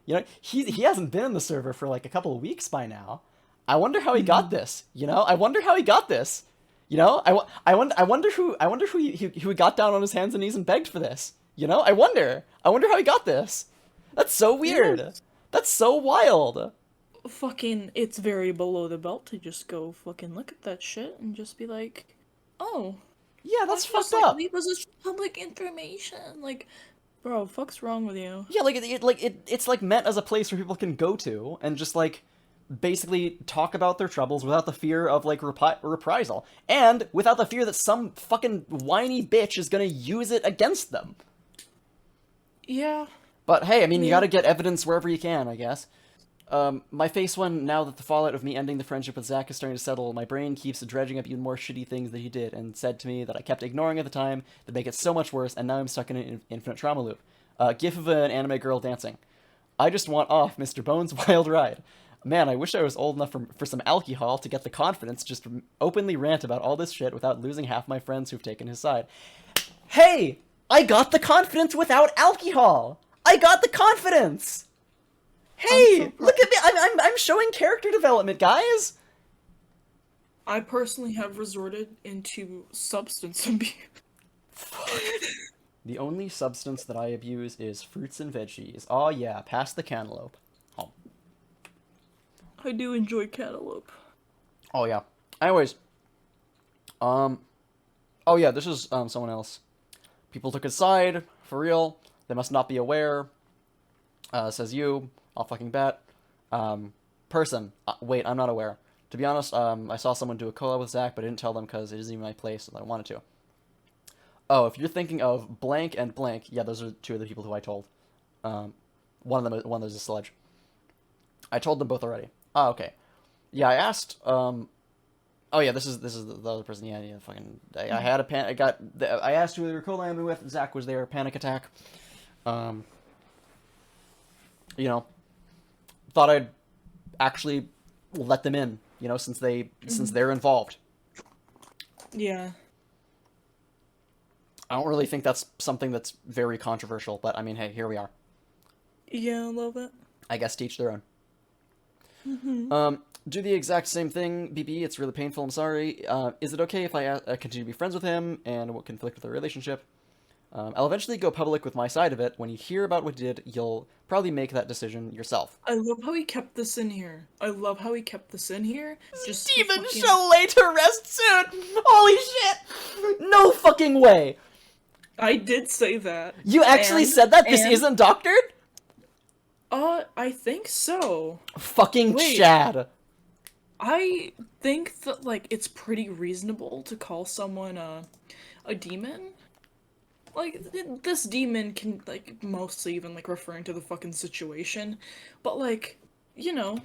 he hasn't been in the server for like a couple of weeks by now. I wonder how he got this. You know, I wonder how he got this. You know, I wonder who he got down on his hands and knees and begged for this. You know, I wonder how he got this. That's so weird. Yeah. That's so wild. Fucking, it's very below the belt to just go fucking look at that shit and just be like, oh. Yeah, that's fucked up. Leave us as public information. Like, bro, fuck's wrong with you? Yeah, it's like meant as a place where people can go to and just like basically talk about their troubles without the fear of like reprisal, and without the fear that some fucking whiny bitch is gonna use it against them. Yeah. But hey, I mean, you gotta get evidence wherever you can, I guess. My face when now that the fallout of me ending the friendship with Zach is starting to settle, my brain keeps dredging up even more shitty things that he did and said to me that I kept ignoring at the time that make it so much worse, and now I'm stuck in an infinite trauma loop. GIF of an anime girl dancing. I just want off Mr. Bones' wild ride. Man, I wish I was old enough for some alcohol to get the confidence just to openly rant about all this shit without losing half my friends who've taken his side. Hey! I got the confidence without alcohol! I got the confidence! Hey! Look at me! I'm showing character development, guys! I personally have resorted into substance abuse. Fuck. The only substance that I abuse is fruits and veggies. Oh yeah, pass the cantaloupe. Oh. I do enjoy cantaloupe. Oh yeah. Anyways. Oh yeah, this is someone else. People took his side, for real. They must not be aware. Says you. I'll fucking bet. Person. Wait, I'm not aware. To be honest, I saw someone do a collab with Zach, but I didn't tell them because it isn't even my place and I wanted to. Oh, if you're thinking of blank and blank, yeah, those are two of the people who I told. One of them is a sludge. I told them both already. Oh, okay. Yeah, I asked. Oh yeah, this is the other person. Yeah, fucking. I had a I asked who they were collabing with. Zach was there. Panic attack. You know, thought I'd actually let them in. You know, since they're involved. Yeah. I don't really think that's something that's very controversial, but I mean, hey, here we are. Yeah, I love it. I guess to each their own. Do the exact same thing, BB. It's really painful. I'm sorry. Is it okay if I continue to be friends with him and what conflict with our relationship? I'll eventually go public with my side of it. When you hear about what you did, you'll probably make that decision yourself. I love how he kept this in here. I love how he kept this in here. Just to Demon fucking- shall lay to rest soon! Holy shit! No fucking way! I did say that. You actually And- said that? This and- isn't doctored? I think so. Fucking Wait. Chad. I think that, like, it's pretty reasonable to call someone a demon. Like, this demon can, like, mostly even, like, referring to the fucking situation. But, like, you know.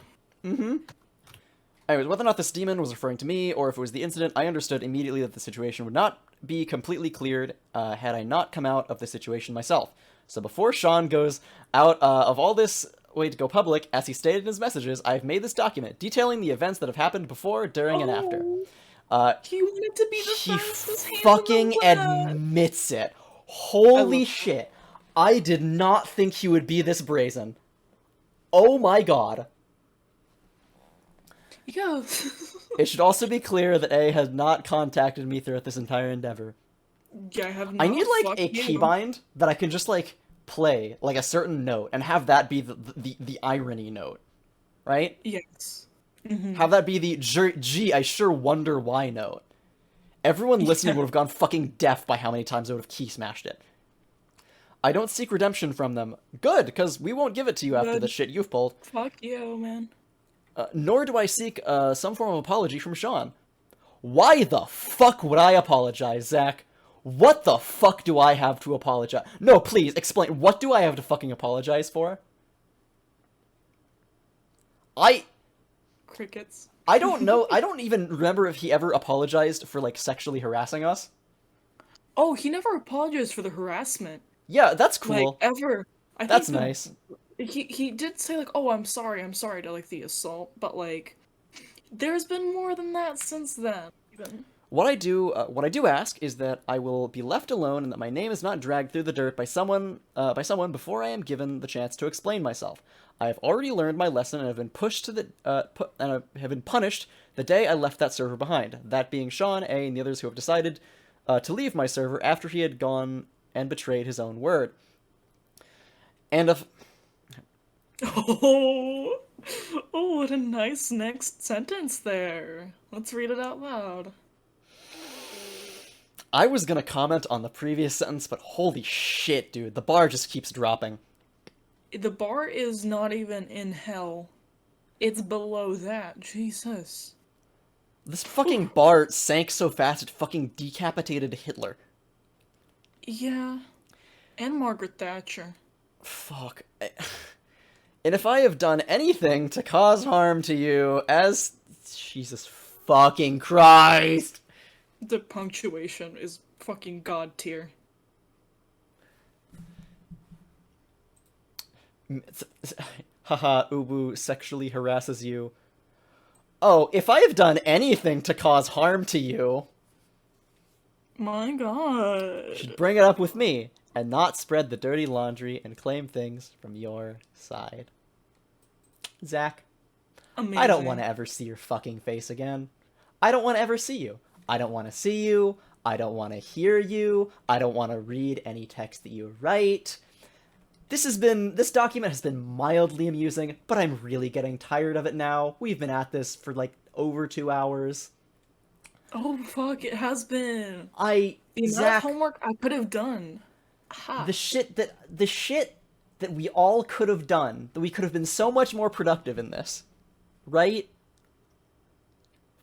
Anyways, whether or not this demon was referring to me, or if it was the incident, I understood immediately that the situation would not be completely cleared had I not come out of the situation myself. So before Seann goes out of all this way to go public, as he stated in his messages, I've made this document detailing the events that have happened before, during, and after. He wanted to be the He fastest hand fucking in the web. admits it. Holy love shit. I did not think he would be this brazen. Oh my god. Yeah. It should also be clear that A has not contacted me throughout this entire endeavor. Yeah, I have I not need, like, a fucked you. keybind that I can just, like, play, like, a certain note, and have that be the irony note. Right? Yes. Have that be the, gee, I sure wonder why note. Everyone listening would have gone fucking deaf by how many times I would have key smashed it. I don't seek redemption from them. Good, because we won't give it to you after Good. the shit you've pulled. Fuck you, man. Nor do I seek some form of apology from Seann. Why the fuck would I apologize, Zach? What the fuck do I have to apologize? No, please, explain. What do I have to fucking apologize for? Crickets. I don't know. I don't even remember if he ever apologized for, like, sexually harassing us. Oh, he never apologized for the harassment. Yeah, that's cool. Like, ever. I That's think nice. He did say, like, oh, I'm sorry to, like, the assault, but, like, there's been more than that since then, even. What I do ask is that I will be left alone and that my name is not dragged through the dirt by someone before I am given the chance to explain myself. I have already learned my lesson and have been pushed to the and I have been punished the day I left that server behind. That being Seann, A, and the others who have decided to leave my server after he had gone and betrayed his own word. And if Oh, what a nice next sentence there. Let's read it out loud. I was gonna comment on the previous sentence, but holy shit, dude, the bar just keeps dropping. The bar is not even in hell. It's below that. Jesus. This fucking bar sank so fast it fucking decapitated Hitler. Yeah. And Margaret Thatcher. Fuck. And if I have done anything to cause harm to you, as... Jesus fucking Christ! The punctuation is fucking god tier. Haha, Ubu sexually harasses you. Oh, if I have done anything to cause harm to you, My god. you should bring it up with me, and not spread the dirty laundry and claim things from your side. Zach, Amazing. I don't want to ever see your fucking face again. I don't want to ever see you. I don't want to see you. I don't want to hear you. I don't want to read any text that you write. This document has been mildly amusing, but I'm really getting tired of it now. We've been at this for like over 2 hours. Oh fuck, it has been. The The amount Zach, of homework I could have done. Ha. the shit that we all could have done, that we could have been so much more productive in this, right?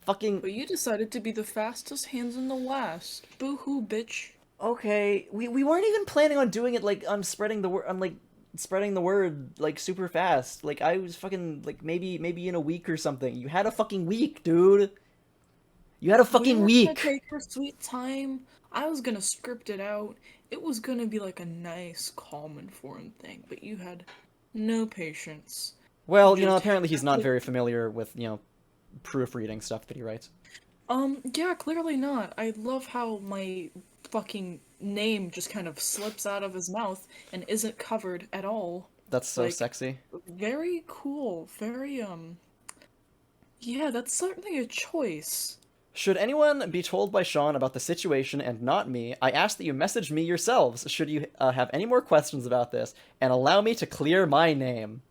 Fucking But you decided to be the fastest hands in the West. Boo-hoo, bitch. okay. We weren't even planning on doing it like on spreading the word like super fast. Like I was fucking like maybe in a week or something. You had a fucking week, dude. You had a fucking We were gonna week. take our sweet time. I was gonna script it out. It was gonna be like a nice, calm, informed thing. But you had no patience. Well, just apparently he's not had to- very familiar with, proofreading stuff that he writes. Yeah, clearly not. I love how my fucking name just kind of slips out of his mouth and isn't covered at all. That's so Like- sexy. Very cool. Very, yeah, that's certainly a choice. Should anyone be told by Seann about the situation and not me, I ask that you message me yourselves should you have any more questions about this, and allow me to clear my name.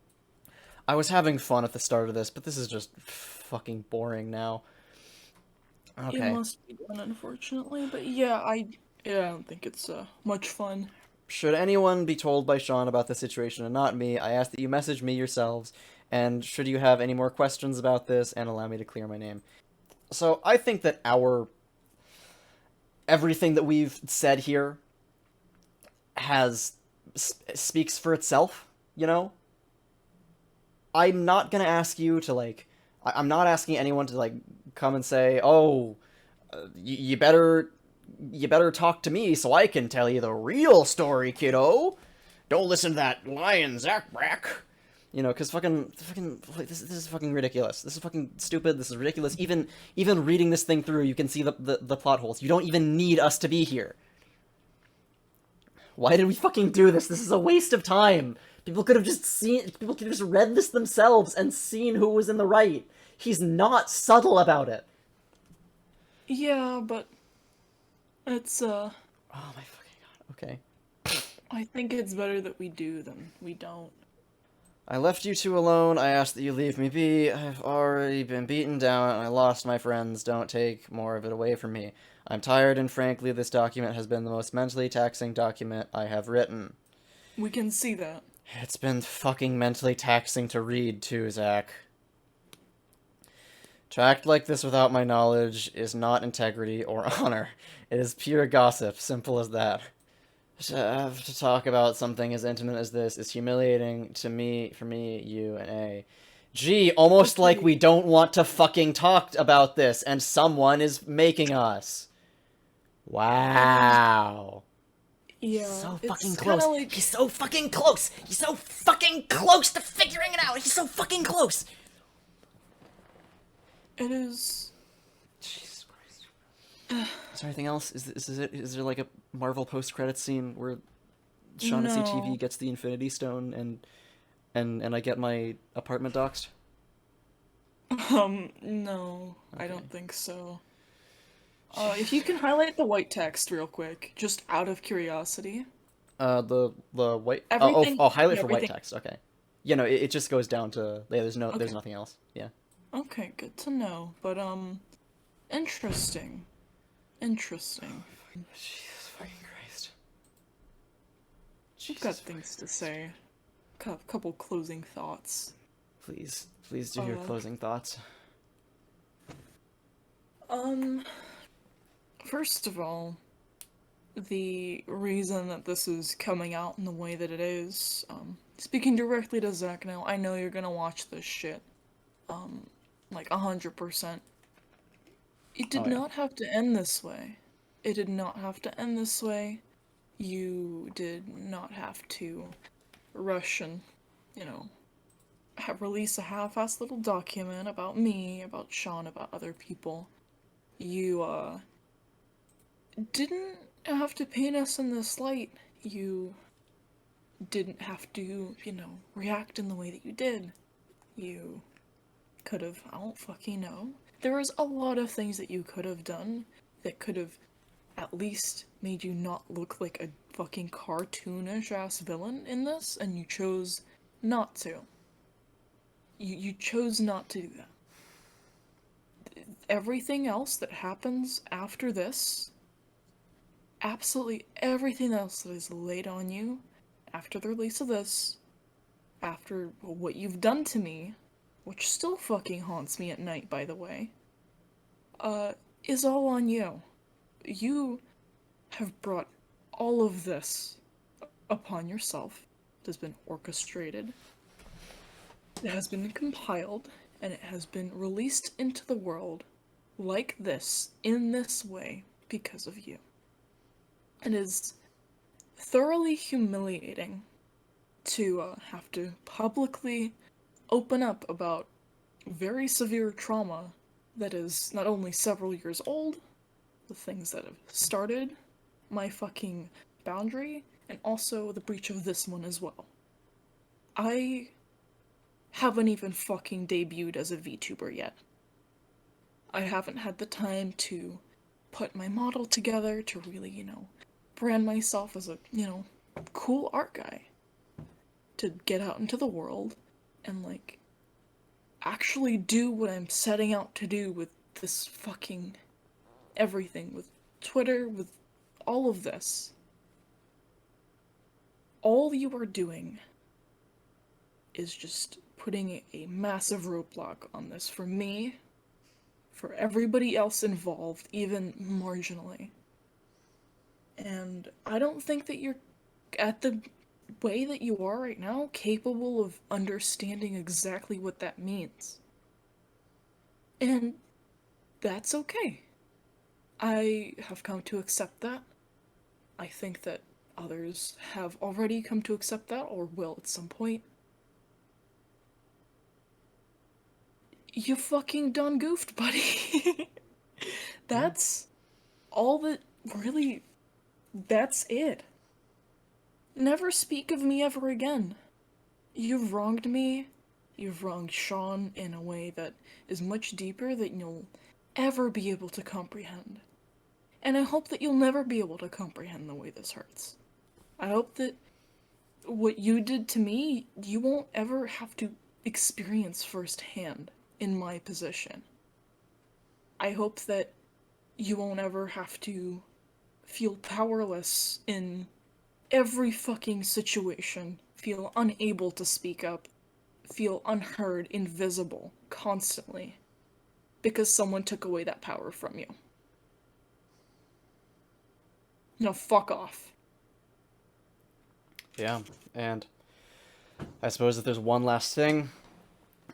I was having fun at the start of this, but this is just fucking boring now. It Okay. must be done, unfortunately, but yeah, I don't think it's much fun. Should anyone be told by Seann about the situation and not me, I ask that you message me yourselves, and should you have any more questions about this, and allow me to clear my name. So I think that everything that we've said here speaks for itself, you know? I'm not gonna ask you to, like, I'm not asking anyone to, like, come and say, oh, you better talk to me so I can tell you the real story, kiddo. Don't listen to that lion ZackBrak. You know, because fucking, like, this is fucking ridiculous. This is fucking stupid. This is ridiculous. Even reading this thing through, you can see the plot holes. You don't even need us to be here. Why did we fucking do this? This is a waste of time. People could have just read this themselves and seen who was in the right. He's not subtle about it. Yeah, but it's Oh my fucking god. Okay. I think it's better that we do than we don't. I left you two alone. I asked that you leave me be. I've already been beaten down and I lost my friends. Don't take more of it away from me. I'm tired and frankly, this document has been the most mentally taxing document I have written. We can see that. It's been fucking mentally taxing to read too, Zach. To act like this without my knowledge is not integrity or honor. It is pure gossip, simple as that. To have to talk about something as intimate as this is humiliating to me, for me, you, and A. Gee, almost like we don't want to fucking talk about this, and someone is making us. Wow. Yeah, So it's fucking kinda close. like He's so fucking close. He's so fucking close to figuring it out. He's so fucking close. it is. Jesus Christ. Is there anything else? Is it? Is there like a Marvel post-credits scene where Shaughnessy No. TV gets the Infinity Stone and I get my apartment doxed? No, I Okay. don't think so. If you can highlight the white text real quick, just out of curiosity. The white. Everything- Highlight yeah, for white everything- text. Okay. Yeah, no, it just goes down to yeah. There's Okay. nothing else. Yeah. Okay, good to know. But interesting. Interesting. Jesus fucking Christ. I've got things to say. Couple closing thoughts. Please do your closing thoughts. First of all, the reason that this is coming out in the way that it is, speaking directly to Zach now, I know you're gonna watch this shit. Like 100%. It did Oh, yeah. not have to end this way. It did not have to end this way. You did not have to rush and, release a half-assed little document about me, about Seann, about other people. You, didn't have to paint us in this light. You didn't have to, react in the way that you did. You could have, I don't fucking know. There was a lot of things that you could have done that could have at least made you not look like a fucking cartoonish ass villain in this, and you chose not to. You chose not to do that. Everything else that happens after this, absolutely everything else that is laid on you after the release of this, after what you've done to me, which still fucking haunts me at night, by the way, is all on you. You have brought all of this upon yourself. It has been orchestrated. It has been compiled, and it has been released into the world like this, in this way, because of you. It is thoroughly humiliating to have to publicly open up about very severe trauma that is not only several years old, the things that have started my fucking boundary, and also the breach of this one as well. I haven't even fucking debuted as a VTuber yet. I haven't had the time to put my model together to really, brand myself as a, cool art guy. To get out into the world and, like, actually do what I'm setting out to do with this fucking everything, with Twitter, with all of this. All you are doing is just putting a massive roadblock on this for me, for everybody else involved, even marginally. And I don't think that you're, at the way that you are right now, capable of understanding exactly what that means. And that's okay. I have come to accept that. I think that others have already come to accept that, or will at some point. You fucking done goofed, buddy. That's all that really. That's it. Never speak of me ever again. You've wronged me. You've wronged Seann in a way that is much deeper than you'll ever be able to comprehend. And I hope that you'll never be able to comprehend the way this hurts. I hope that what you did to me, you won't ever have to experience firsthand in my position. I hope that you won't ever have to feel powerless in every fucking situation, feel unable to speak up, feel unheard, invisible, constantly, because someone took away that power from you. No, fuck off. Yeah, and I suppose if there's one last thing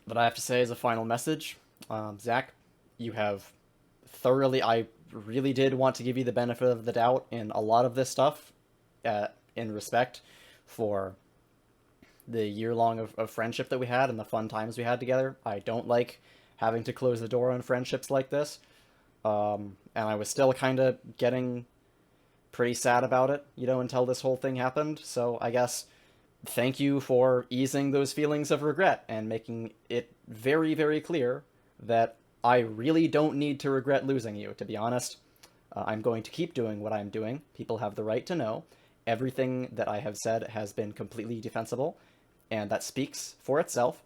that I have to say as a final message, Zach, you have thoroughly, I really did want to give you the benefit of the doubt in a lot of this stuff, in respect for the year-long of friendship that we had and the fun times we had together. I don't like having to close the door on friendships like this, and I was still kind of getting pretty sad about it, until this whole thing happened, so I guess thank you for easing those feelings of regret and making it very, very clear that I really don't need to regret losing you, to be honest. I'm going to keep doing what I'm doing. People have the right to know. Everything that I have said has been completely defensible, and that speaks for itself.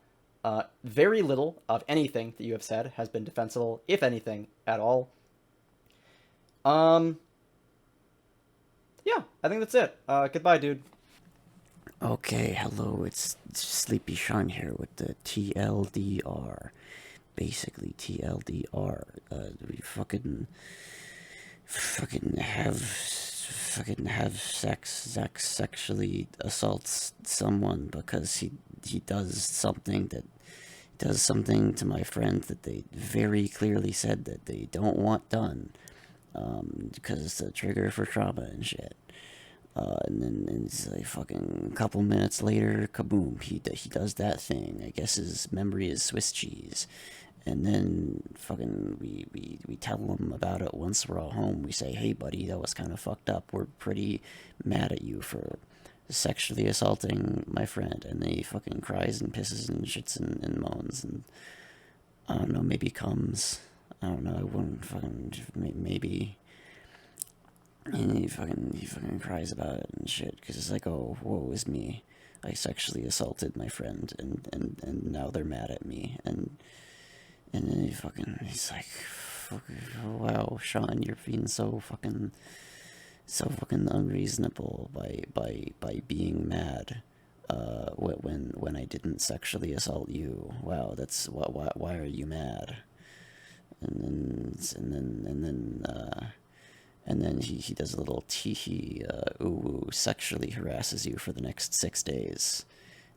Very little of anything that you have said has been defensible, if anything, at all. Yeah, I think that's it. Goodbye, dude. Okay, hello, it's Sleepy Sean here with the TLDR. Basically, TLDR. We fucking have sex. Zach sexually assaults someone because he does something to my friend that they very clearly said that they don't want done, because it's a trigger for trauma and shit. And then it's like fucking a couple minutes later, kaboom, he does that thing. I guess his memory is Swiss cheese. And then fucking we tell him about it once we're all home. We say, hey buddy, that was kind of fucked up. We're pretty mad at you for sexually assaulting my friend. And then he fucking cries and pisses and shits and moans. And I don't know, maybe comes. I don't know, I wouldn't fucking, maybe. And he fucking cries about it and shit, because it's like, oh, woe is me. I sexually assaulted my friend, and now they're mad at me. And then he's like, wow, Seann, you're being so fucking unreasonable by being mad, when I didn't sexually assault you. Wow, that's, why are you mad? And then he does a little tee-hee, ooh, sexually harasses you for the next 6 days,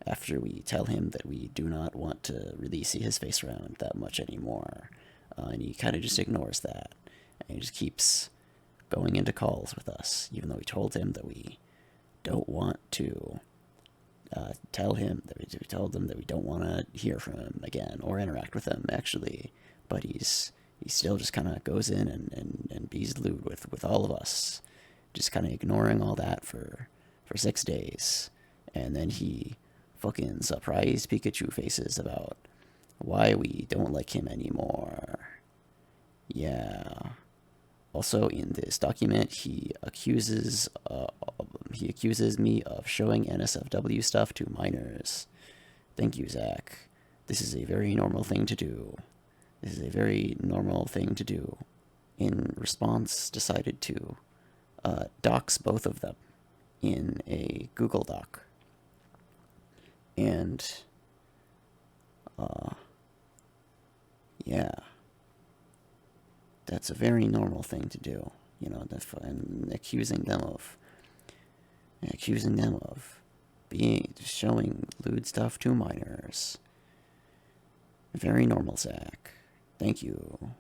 after we tell him that we do not want to really see his face around that much anymore. And he kind of just ignores that. And he just keeps going into calls with us, even though we told him that we don't want to tell him, that we told him that we don't want to hear from him again, or interact with him, actually. But he still just kind of goes in and bees lewd with all of us, just kind of ignoring all that for 6 days. And then he fucking surprise Pikachu faces about why we don't like him anymore. Yeah. Also, in this document, he accuses me of showing NSFW stuff to minors. Thank you, Zach. This is a very normal thing to do. This is a very normal thing to do. In response, decided to dox both of them in a Google Doc. And, yeah. That's a very normal thing to do, you know, and accusing them of showing lewd stuff to minors. Very normal, Zach. Thank you.